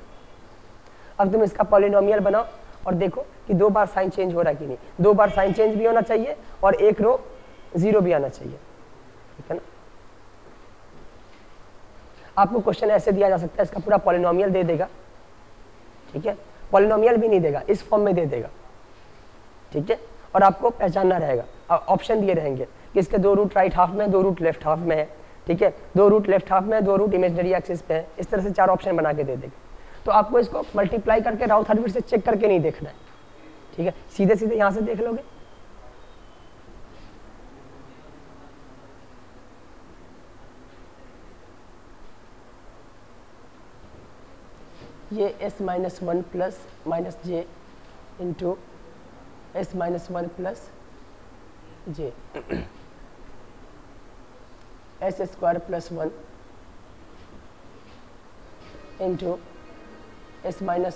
अब तुम इसका पॉलिनोमियल बनाओ और देखो कि 2 बार साइन चेंज हो रहा है कि नहीं, 2 बार साइन चेंज भी होना चाहिए और एक रो 0 भी आना चाहिए, ठीक है ना। आपको क्वेश्चन ऐसे दिया जा सकता है, इसका पूरा पॉलिनोमियल दे देगा, ठीक है, पॉलिनोमियल भी नहीं देगा, इस फॉर्म में दे देगा, ठीक है। और आपको पहचानना रहेगा, ऑप्शन दिए रहेंगे कि इसके 2 रूट राइट हाफ में, 2 रूट लेफ्ट हाफ में है, ठीक है, 2 रूट लेफ्ट हाफ में, 2 रूट इमेजिनरी एक्सिस पे है, इस तरह से 4 ऑप्शन बना के दे देगा। तो आपको इसको मल्टीप्लाई करके राउथ हर्विट से चेक करके नहीं देखना है, ठीक है, सीधे सीधे यहाँ से देख लोगे। ये s-1 plus minus J into s-1 plus J S square plus 1 into s-1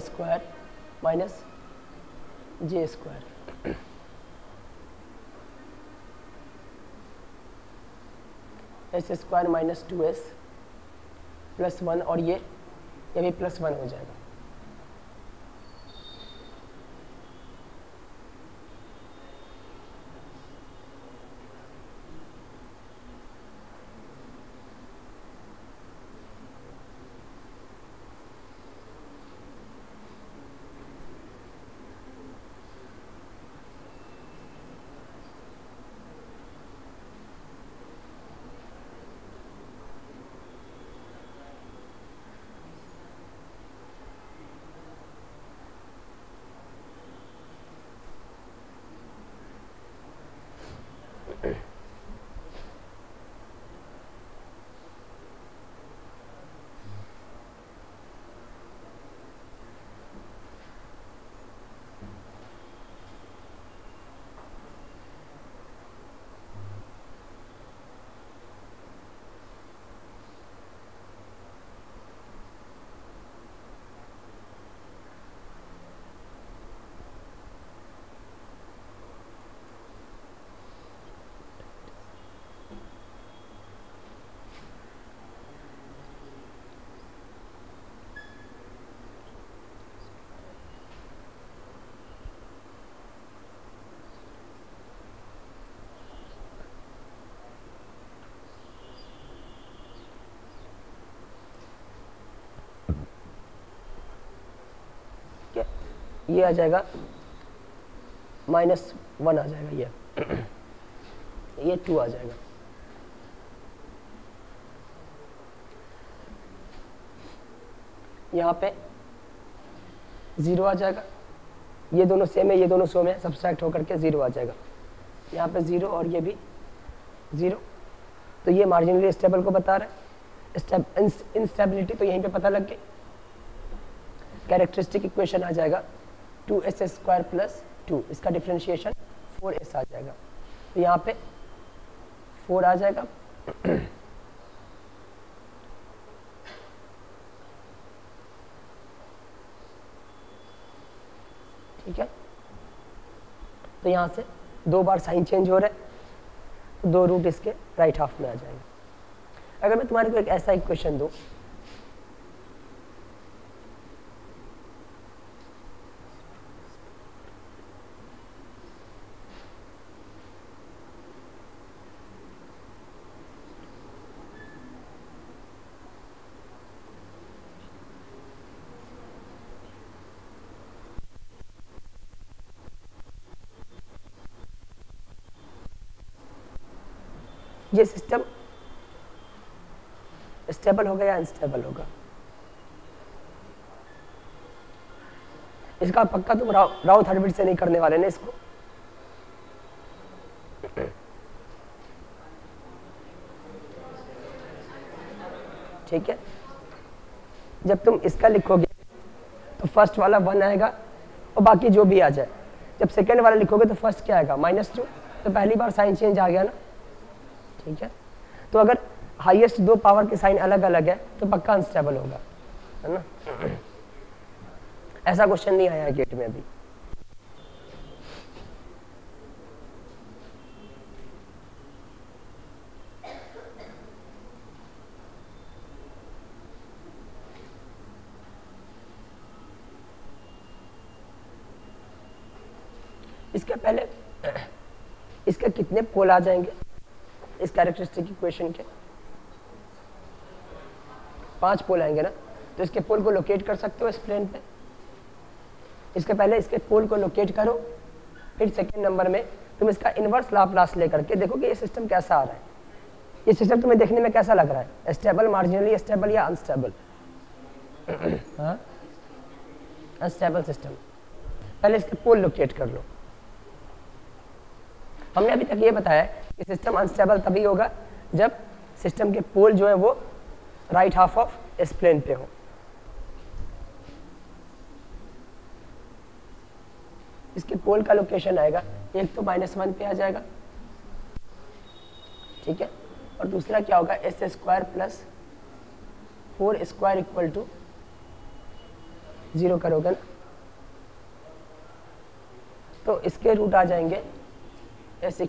square minus J square S square minus 2s plus 1 और ये भी प्लस 1 हो जाएगा। ये आ जाएगा -1 आ जाएगा, ये 2 आ जाएगा। यहाँ पे 0 आ जाएगा, ये दोनों सेम है, ये दोनों सेम है, सब्सट्रैक्ट होकर के 0 आ जाएगा। यहाँ पे 0 और ये भी 0, तो ये मार्जिनली स्टेबल को बता रहा है। इंस्टेबिलिटी तो यहीं पे पता लग गई। कैरेक्टरिस्टिक इक्वेशन आ जाएगा 2s स्क्वायर प्लस 2, इसका डिफ्रेंशिएशन 4s आ जाएगा, तो यहाँ पे 4 आ जाएगा। ठीक है, तो यहाँ से 2 बार साइन चेंज हो रहा है, 2 रूट इसके राइट हाफ में आ जाएंगे। अगर मैं तुम्हारे को एक ऐसा इक्वेशन दूं, ये सिस्टम स्टेबल होगा या अनस्टेबल होगा, इसका पक्का तुम राउथ हर्विट से नहीं करने वाले ना इसको। ठीक है, जब तुम इसका लिखोगे तो फर्स्ट वाला 1 आएगा और बाकी जो भी आ जाए। जब सेकेंड वाला लिखोगे तो फर्स्ट क्या आएगा -2, तो पहली बार साइन चेंज आ गया ना। ठीक है, तो अगर हाईएस्ट 2 पावर के साइन अलग अलग है तो पक्का अनस्टेबल होगा, है ना। ऐसा क्वेश्चन नहीं आया है गेट में अभी। इसके पहले इसके कितने पोल आ जाएंगे इस कैरेक्टरिस्टिक इक्वेशन के? 5 पोल आएंगे ना, तो इसके पोल को लोकेट कर सकते हो इस प्लेन पे। इसके पहले इसके पोल को लोकेट करो, फिर सेकेंड नंबर में तुम इसका इन्वर्स लाप्लास लेकर के देखो कि ये सिस्टम कैसा आ रहा है। ये सिस्टम तुम्हें देखने में कैसा लग रहा है, स्टेबल, मार्जिनली स्टेबल या अनस्टेबल? हाँ, अनस्टेबल सिस्टम। पहले इसके पोल लोकेट कर लो। हमने अभी तक ये बताया कि सिस्टम अनस्टेबल तभी होगा जब सिस्टम के पोल जो है वो राइट हाफ ऑफ इस प्लेन पे हो। इसके पोल का लोकेशन आएगा, एक तो -1 पे आ जाएगा, ठीक है, और दूसरा क्या होगा, s² + 4² = 0 करोगे ना, तो इसके रूट आ जाएंगे s =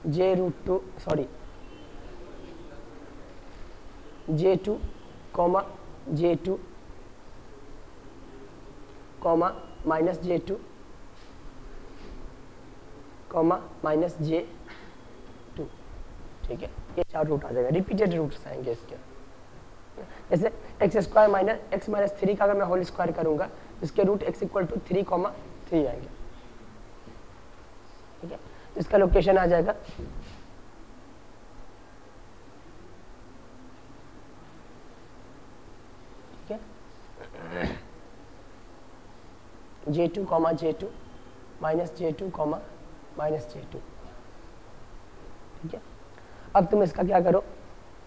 j√2 sorry j2, j2, -j2, -j2, ठीक है। ये 4 रूट आ जाएगा, रिपीटेड रूट्स आएंगे इसके। जैसे x² - x - 3 का अगर मैं होल स्क्वायर करूंगा, इसके रूट x = 3, 3 आएंगे, ठीक है। तो इसका लोकेशन आ जाएगा ठीक है, j2, j2, -j2, -j2, ठीक है। अब तुम इसका क्या करो,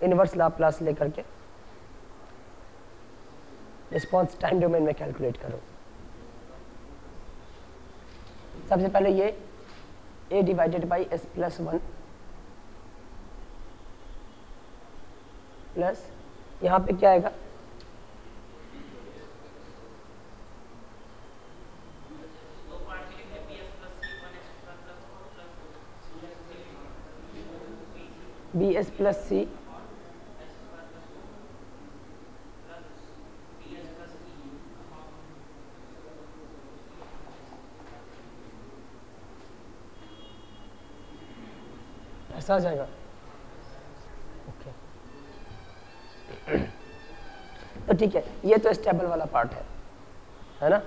इनवर्स लाप्लास लेकर के रिस्पॉन्स टाइम डोमेन में कैलकुलेट करो। सबसे पहले ये a / s + 1 प्लस यहाँ पे क्या आएगा, bs + c ऐसा आ जाएगा, ओके। तो ठीक है, ये तो स्टेबल वाला पार्ट है ना।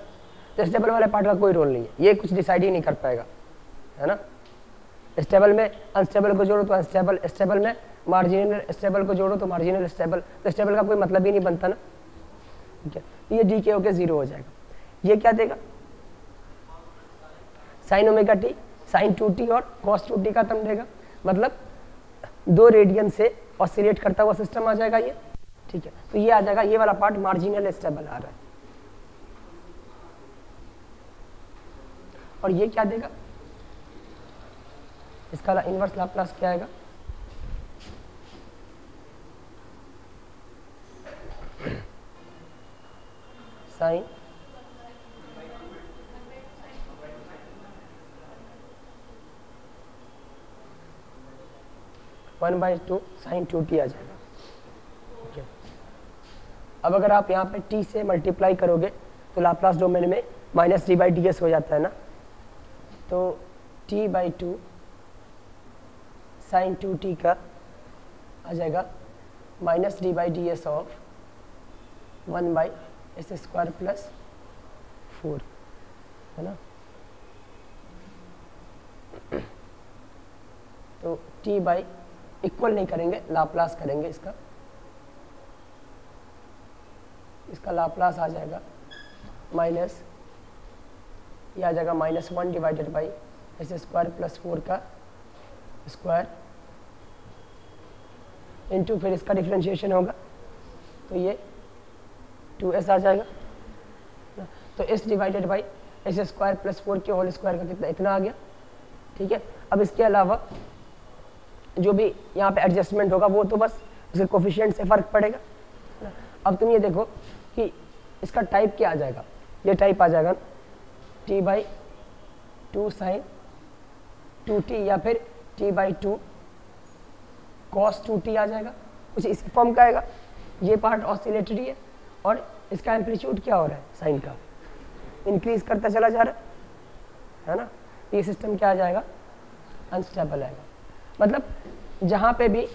तो स्टेबल वाले पार्ट का कोई रोल नहीं है, ये कुछ डिसाइड ही नहीं कर पाएगा, है ना। स्टेबल में अनस्टेबल को जोड़ो तो अनस्टेबल, स्टेबल में मार्जिनल स्टेबल को जोड़ो तो मार्जिनल स्टेबल, तो स्टेबल का कोई मतलब ही नहीं बनता ना, ठीक है। ये डीके होके 0 हो जाएगा। ये क्या देगा, sin ω t, sin 2t और cos 2t का टर्म देगा, मतलब 2 रेडियन से ऑसिलेट करता हुआ सिस्टम आ जाएगा ये, ठीक है। तो ये आ जाएगा, ये वाला पार्ट मार्जिनल स्टेबल आ रहा है। और ये क्या देगा, इसका इनवर्स लाप्लास क्या आएगा, साइन 1/2 sin 2t आ जाएगा, ठीक है। अब अगर आप यहाँ पे t से मल्टीप्लाई करोगे तो लाप्लास डोमेन में -d/ds हो जाता है ना, तो t/2 sin 2t का आ जाएगा -d/ds ऑफ 1/s² + 4, है ना। तो t बाई इक्वल नहीं करेंगे, लाप्लास करेंगे इसका। इसका लाप्लास आ जाएगा माइनस, ये आ जाएगा -1 डिवाइडेड बाई s² + 4 का स्क्वायर इंटू, फिर इसका डिफ्रेंशिएशन होगा तो ये 2s आ जाएगा। तो s डिवाइडेड बाई s² + 4 के होल स्क्वायर का कितना, इतना आ गया, ठीक है। अब इसके अलावा जो भी यहाँ पे एडजस्टमेंट होगा वो तो बस उसके कोफिशिएंट से फ़र्क पड़ेगा। अब तुम ये देखो कि इसका टाइप क्या आ जाएगा, ये टाइप आ जाएगा t/2 sin 2t या फिर t/2 cos 2t आ जाएगा, कुछ इस फॉर्म का आएगा। ये पार्ट ऑसिलेटरी है और इसका एम्पलीट्यूड क्या हो रहा है, साइन का इंक्रीज करता चला जा रहा है ना। ये सिस्टम क्या आ जाएगा, अनस्टेबल आएगा। मतलब जहाँ पे भी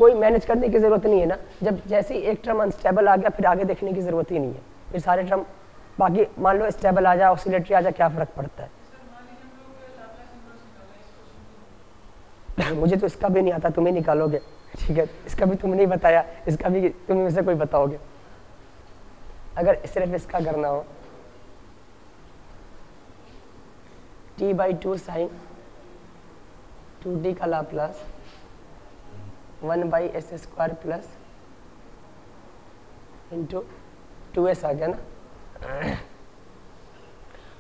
कोई मैनेज करने की ज़रूरत नहीं है ना, जब जैसे ही एक टर्म अनस्टेबल आ गया फिर आगे देखने की ज़रूरत ही नहीं है, फिर सारे टर्म बाकी मान लो स्टेबल आ जाए ऑसिलेटरी आ जाए क्या फ़र्क पड़ता है। मुझे तो इसका भी नहीं आता, तुम ही निकालोगे, ठीक है, इसका भी तुमने नहीं बताया, इसका भी तुम में से कोई बताओगे। अगर सिर्फ इसका करना हो t/2 साइन 2t का Laplace 1/s² plus into 2s आ गया ना।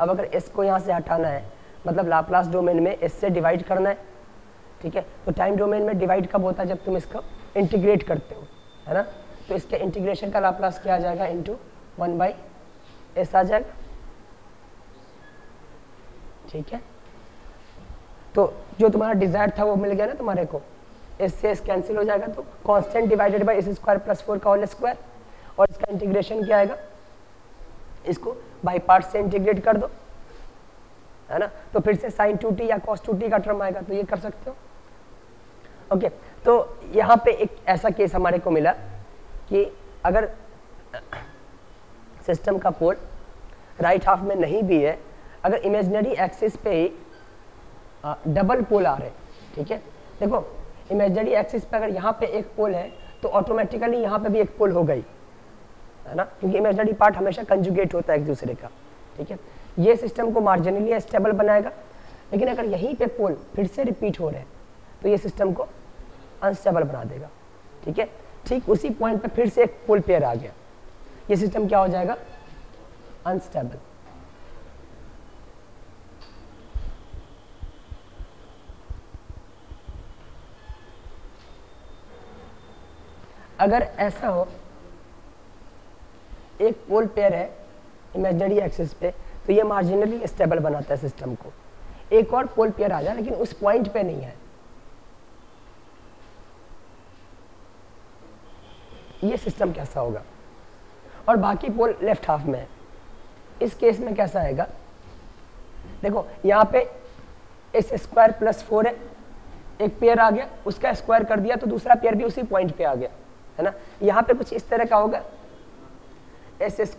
अब अगर s को यहाँ से हटाना है मतलब लाप्लास डोमेन में s से डिवाइड करना है, ठीक है, तो टाइम डोमेन में डिवाइड कब होता है, जब तुम इसको इंटीग्रेट करते हो, है ना, तो इसके इंटीग्रेशन का लाप्लास क्या आ जाएगा, इंटू 1/s आ जाएगा, ठीक है। तो जो तुम्हारा डिजायर था वो मिल गया ना तुम्हारे को, s से s कैंसिल हो जाएगा, तो कांस्टेंट डिवाइडेड बाय s² + 4 का होल स्क्वायर, और इसका इंटीग्रेशन क्या आएगा, इसको बाई पार्ट से इंटीग्रेट कर दो, है ना, तो फिर से sin 2t या cos 2t का टर्म आएगा, तो ये कर सकते हो। ओके, तो यहाँ पे एक ऐसा केस हमारे को मिला कि अगर सिस्टम का पोल राइट हाफ में नहीं भी है, अगर इमेजिनरी एक्सिस पे ही डबल पोल आ रहे, ठीक है, देखो इमेजिनरी एक्सिस पे अगर यहाँ पे एक पोल है तो ऑटोमेटिकली यहाँ पे भी एक पोल हो गई, है ना, क्योंकि इमेजिनरी पार्ट हमेशा कंजुगेट होता है एक दूसरे का, ठीक है। ये सिस्टम को मार्जिनली स्टेबल बनाएगा, लेकिन अगर यहीं पे पोल फिर से रिपीट हो रहे हैं तो ये सिस्टम को अनस्टेबल बना देगा, ठीक है। ठीक उसी पॉइंट पे फिर से एक पोल पेयर आ गया, ये सिस्टम क्या हो जाएगा, अनस्टेबल। अगर ऐसा हो एक पोल पेयर है इमेजिनरी एक्सिस पे तो ये मार्जिनली स्टेबल बनाता है सिस्टम को, एक और पोल पेयर आ जाए लेकिन उस पॉइंट पे नहीं है, ये सिस्टम कैसा होगा, और बाकी पोल लेफ्ट हाफ में है, इस केस में कैसा आएगा, देखो यहाँ पे s² + 4 है, एक पेयर आ गया उसका स्क्वायर कर दिया तो दूसरा पेयर भी उसी पॉइंट पे आ गया, है ना, यहाँ पे कुछ इस तरह का होगा s² +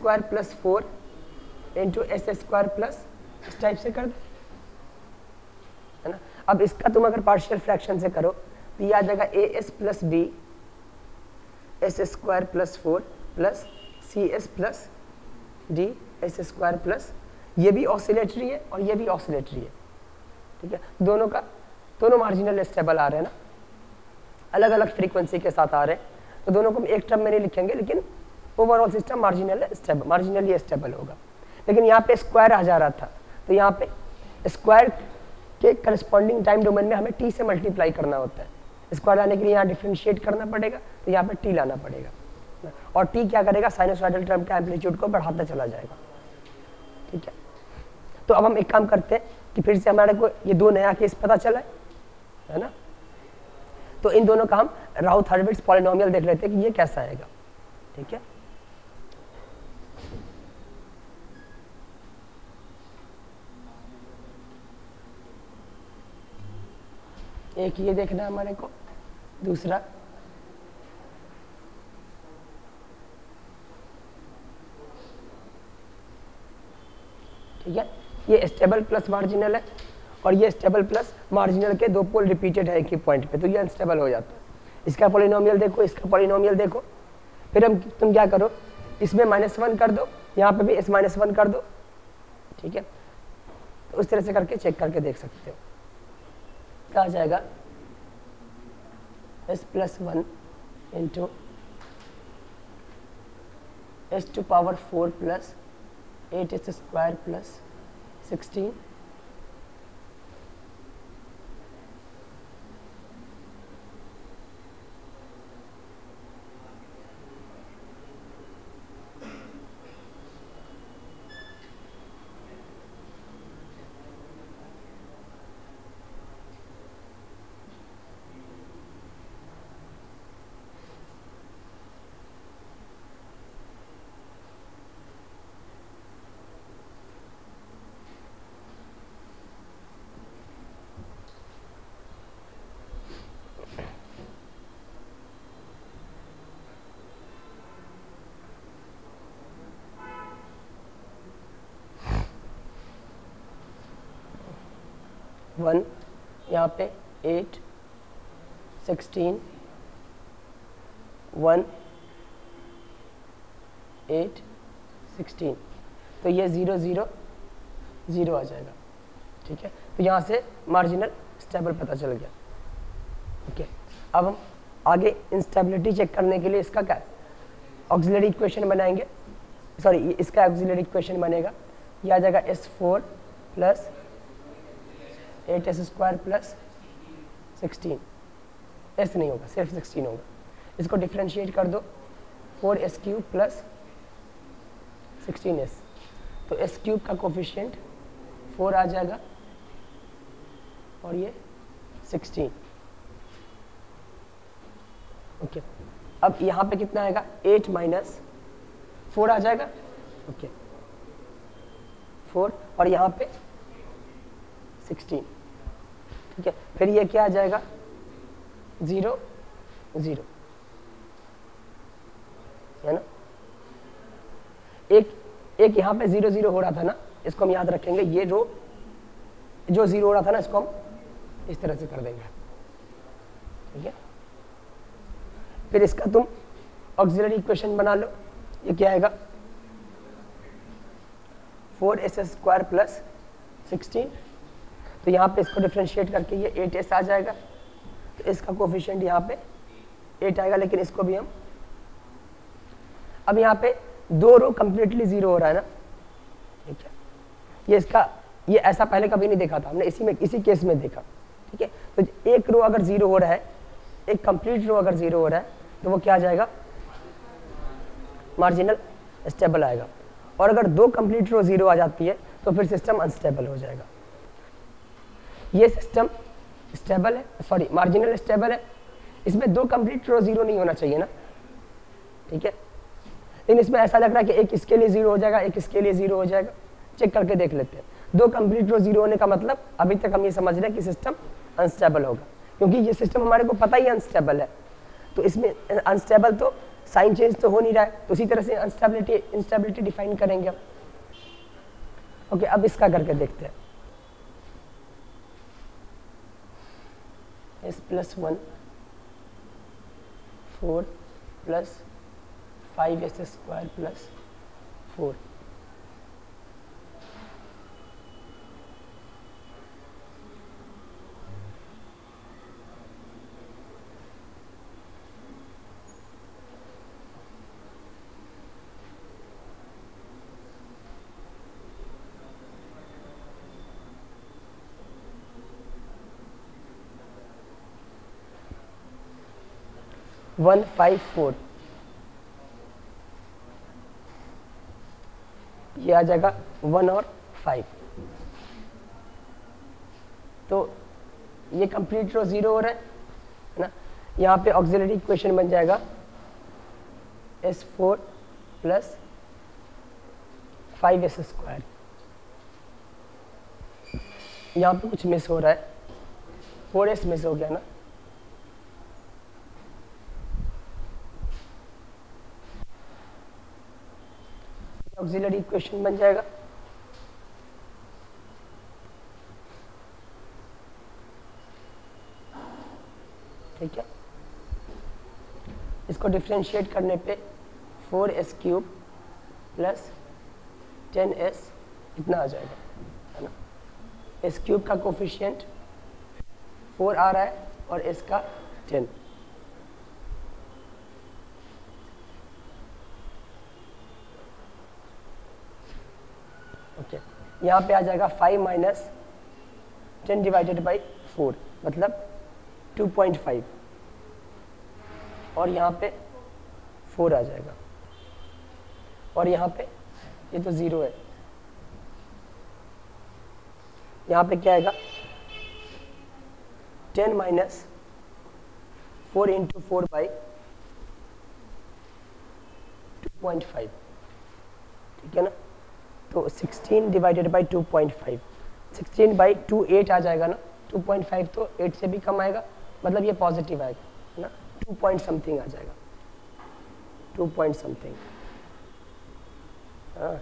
4 इंटू s² + इस टाइप से कर दो, है ना। अब इसका तुम अगर पार्शियल फ्रैक्शन से करो तो ये आ जाएगा as + b s² + 4 plus cs + d s², ये भी ऑसिलेटरी है और ये भी ऑसिलेटरी है, ठीक है, दोनों मार्जिनल स्टेबल आ रहे हैं ना, अलग अलग फ्रीक्वेंसी के साथ आ रहे हैं, तो दोनों को एक टर्म में नहीं लिखेंगे लेकिन ओवरऑल सिस्टम मार्जिनली स्टेबल होगा। लेकिन यहाँ पे स्क्वायर आ जा रहा था तो यहाँ पे स्क्वायर के करस्पॉन्डिंग टाइम डोमेन में हमें t से मल्टीप्लाई करना होता है, स्क्वायर लाने के लिए यहाँ डिफ्रेंशिएट करना पड़ेगा तो यहाँ पे t लाना पड़ेगा, और t क्या करेगा, साइनोसॉइडल टर्म के एम्पलीट्यूड को बढ़ाता चला जाएगा, ठीक है। तो अब हम एक काम करते हैं कि फिर से हमारे को ये दो नया केस पता चला है ना, तो इन दोनों का हम राउथ-हर्विट्ज़ पॉलिनोमियल देख लेते हैं कि ये कैसा आएगा, ठीक है। एक ये देखना है हमारे को, दूसरा ठीक है, ये स्टेबल प्लस मार्जिनल है और ये स्टेबल प्लस मार्जिनल के दो पोल रिपीटेड है एक ही पॉइंट पे, तो ये अनस्टेबल हो जाता है। इसका पॉलिनोमियल देखो, इसका पॉलिनोमियल देखो, फिर तुम क्या करो, इसमें -1 कर दो, यहाँ पे भी s-1 कर दो, ठीक है, तो उस तरह से करके चेक करके देख सकते हो। क्या आ जाएगा, s+1 into s⁴ plus 8s² plus 16 1, यहाँ पे 8, 16, 1, 8, 16, तो ये 0 0 0 आ जाएगा। ठीक है, तो यहाँ से मार्जिनल स्टेबल पता चल गया। ओके, अब हम आगे इंस्टेबिलिटी चेक करने के लिए इसका क्या ऑक्सिलरी इक्वेशन बनाएंगे, सॉरी इसका ऑक्सिलरी इक्वेशन बनेगा, ये आ जाएगा S4 plus 8s² plus 16, S नहीं होगा, सिर्फ 16 होगा। इसको डिफ्रेंशिएट कर दो, 4s³ प्लस 16s, तो s³ का कोफिशिएंट 4 आ जाएगा और ये 16। ओके, अब यहाँ पे कितना आएगा, 8 माइनस 4 आ जाएगा। ओके, 4 और यहाँ पे 16। ठीक है, फिर ये क्या आ जाएगा, 0 0, है ना। एक यहाँ पे 0 0 हो रहा था ना, इसको हम याद रखेंगे, ये रो जो 0 हो रहा था ना, इसको हम इस तरह से कर देंगे। ठीक है, फिर इसका तुम ऑक्सिलरी इक्वेशन बना लो, ये क्या आएगा, 4s² प्लस 16, तो यहाँ पे इसको डिफ्रेंशिएट करके ये 8s आ जाएगा, तो इसका कोफिशिएंट यहाँ पे 8 आएगा, लेकिन इसको भी हम, अब यहाँ पे 2 रो कंप्लीटली 0 हो रहा है ना। ठीक है, ये इसका, ये ऐसा पहले कभी नहीं देखा था हमने, इसी केस में देखा। ठीक है, तो एक रो अगर 0 हो रहा है, एक कंप्लीट रो अगर 0 हो रहा है, तो वो क्या आ जाएगा, मार्जिनल स्टेबल आएगा। और अगर 2 कंप्लीट रो 0 आ जाती है तो फिर सिस्टम अनस्टेबल हो जाएगा। ये सिस्टम स्टेबल है, सॉरी मार्जिनल स्टेबल है, इसमें 2 कंप्लीट रो 0 नहीं होना चाहिए ना। ठीक है, लेकिन इसमें ऐसा लग रहा है कि एक इसके लिए 0 हो जाएगा, एक इसके लिए 0 हो जाएगा। चेक करके देख लेते हैं। 2 कंप्लीट रो 0 होने का मतलब अभी तक हम ये समझ रहे हैं कि सिस्टम अनस्टेबल होगा, क्योंकि ये सिस्टम हमारे को पता ही अनस्टेबल है, तो इसमें अनस्टेबल तो साइन चेंज तो हो नहीं रहा है, तो उसी तरह से इंस्टेबिलिटी डिफाइन करेंगे हम। ओके, अब इसका करके देखते हैं। S+1 4 plus 5s² plus 4, one 5 4, ये आ जाएगा 1 और 5, तो ये कंप्लीट रो 0 हो रहा है ना। यहाँ पे ऑक्सिलरी इक्वेशन बन जाएगा S4 प्लस 5s²। यहाँ पे कुछ मिस हो रहा है, 4s मिस हो गया ना। ऑक्सिलरी इक्वेशन बन जाएगा ठीक है। इसको डिफ्रेंशिएट करने पे 4s³ प्लस 10s इतना आ जाएगा, है ना। s³ का कोफिशिएंट 4 आ रहा है और s का 10। ओके, यहाँ पे आ जाएगा 5 माइनस 10 डिवाइडेड बाई 4 मतलब 2.5 और यहाँ पे 4 आ जाएगा और यहाँ पे ये तो 0 है। यहाँ पे क्या आएगा 10 माइनस 4 इंटू 4 बाई 2.5 ठीक है ना। तो 16 डिवाइडेड बाई 2.5, 16 बाई 2 8 आ जाएगा ना। 2.5 तो 8 से भी कम आएगा मतलब ये पॉजिटिव आएगा है ना। 2 पॉइंट समथिंग आ जाएगा, 2 पॉइंट समथिंग। हाँ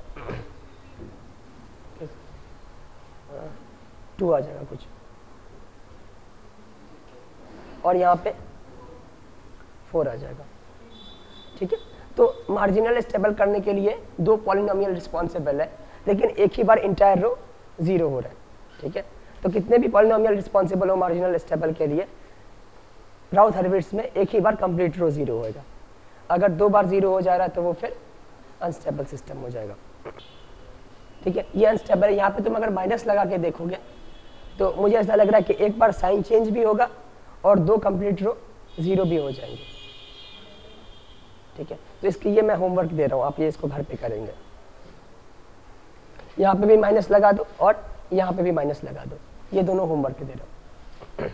2 आ जाएगा कुछ और यहाँ पे 4 आ जाएगा। ठीक है, तो मार्जिनल स्टेबल करने के लिए 2 पॉलिनोमियल रिस्पॉन्सिबल है, लेकिन एक ही बार इंटायर रो 0 हो रहा है। ठीक है, तो कितने भी पॉलिनोमियल रिस्पॉन्सिबल हो मार्जिनल स्टेबल के लिए, राउथ हर्विट्ज में एक ही बार कंप्लीट रो 0 होएगा। अगर 2 बार 0 हो जा रहा है तो वो फिर अनस्टेबल सिस्टम हो जाएगा। ठीक है, ये अनस्टेबल है। यहाँ पे तुम अगर माइनस लगा के देखोगे तो मुझे ऐसा लग रहा है कि एक बार साइन चेंज भी होगा और 2 कंप्लीट रो 0 भी हो जाएंगे। ठीक है, तो इसके लिए मैं होमवर्क दे रहा हूँ, आप ये इसको घर पे करेंगे। यहाँ पे भी माइनस लगा दो और यहाँ पे भी माइनस लगा दो, ये दोनों होमवर्क दे रहा हूँ।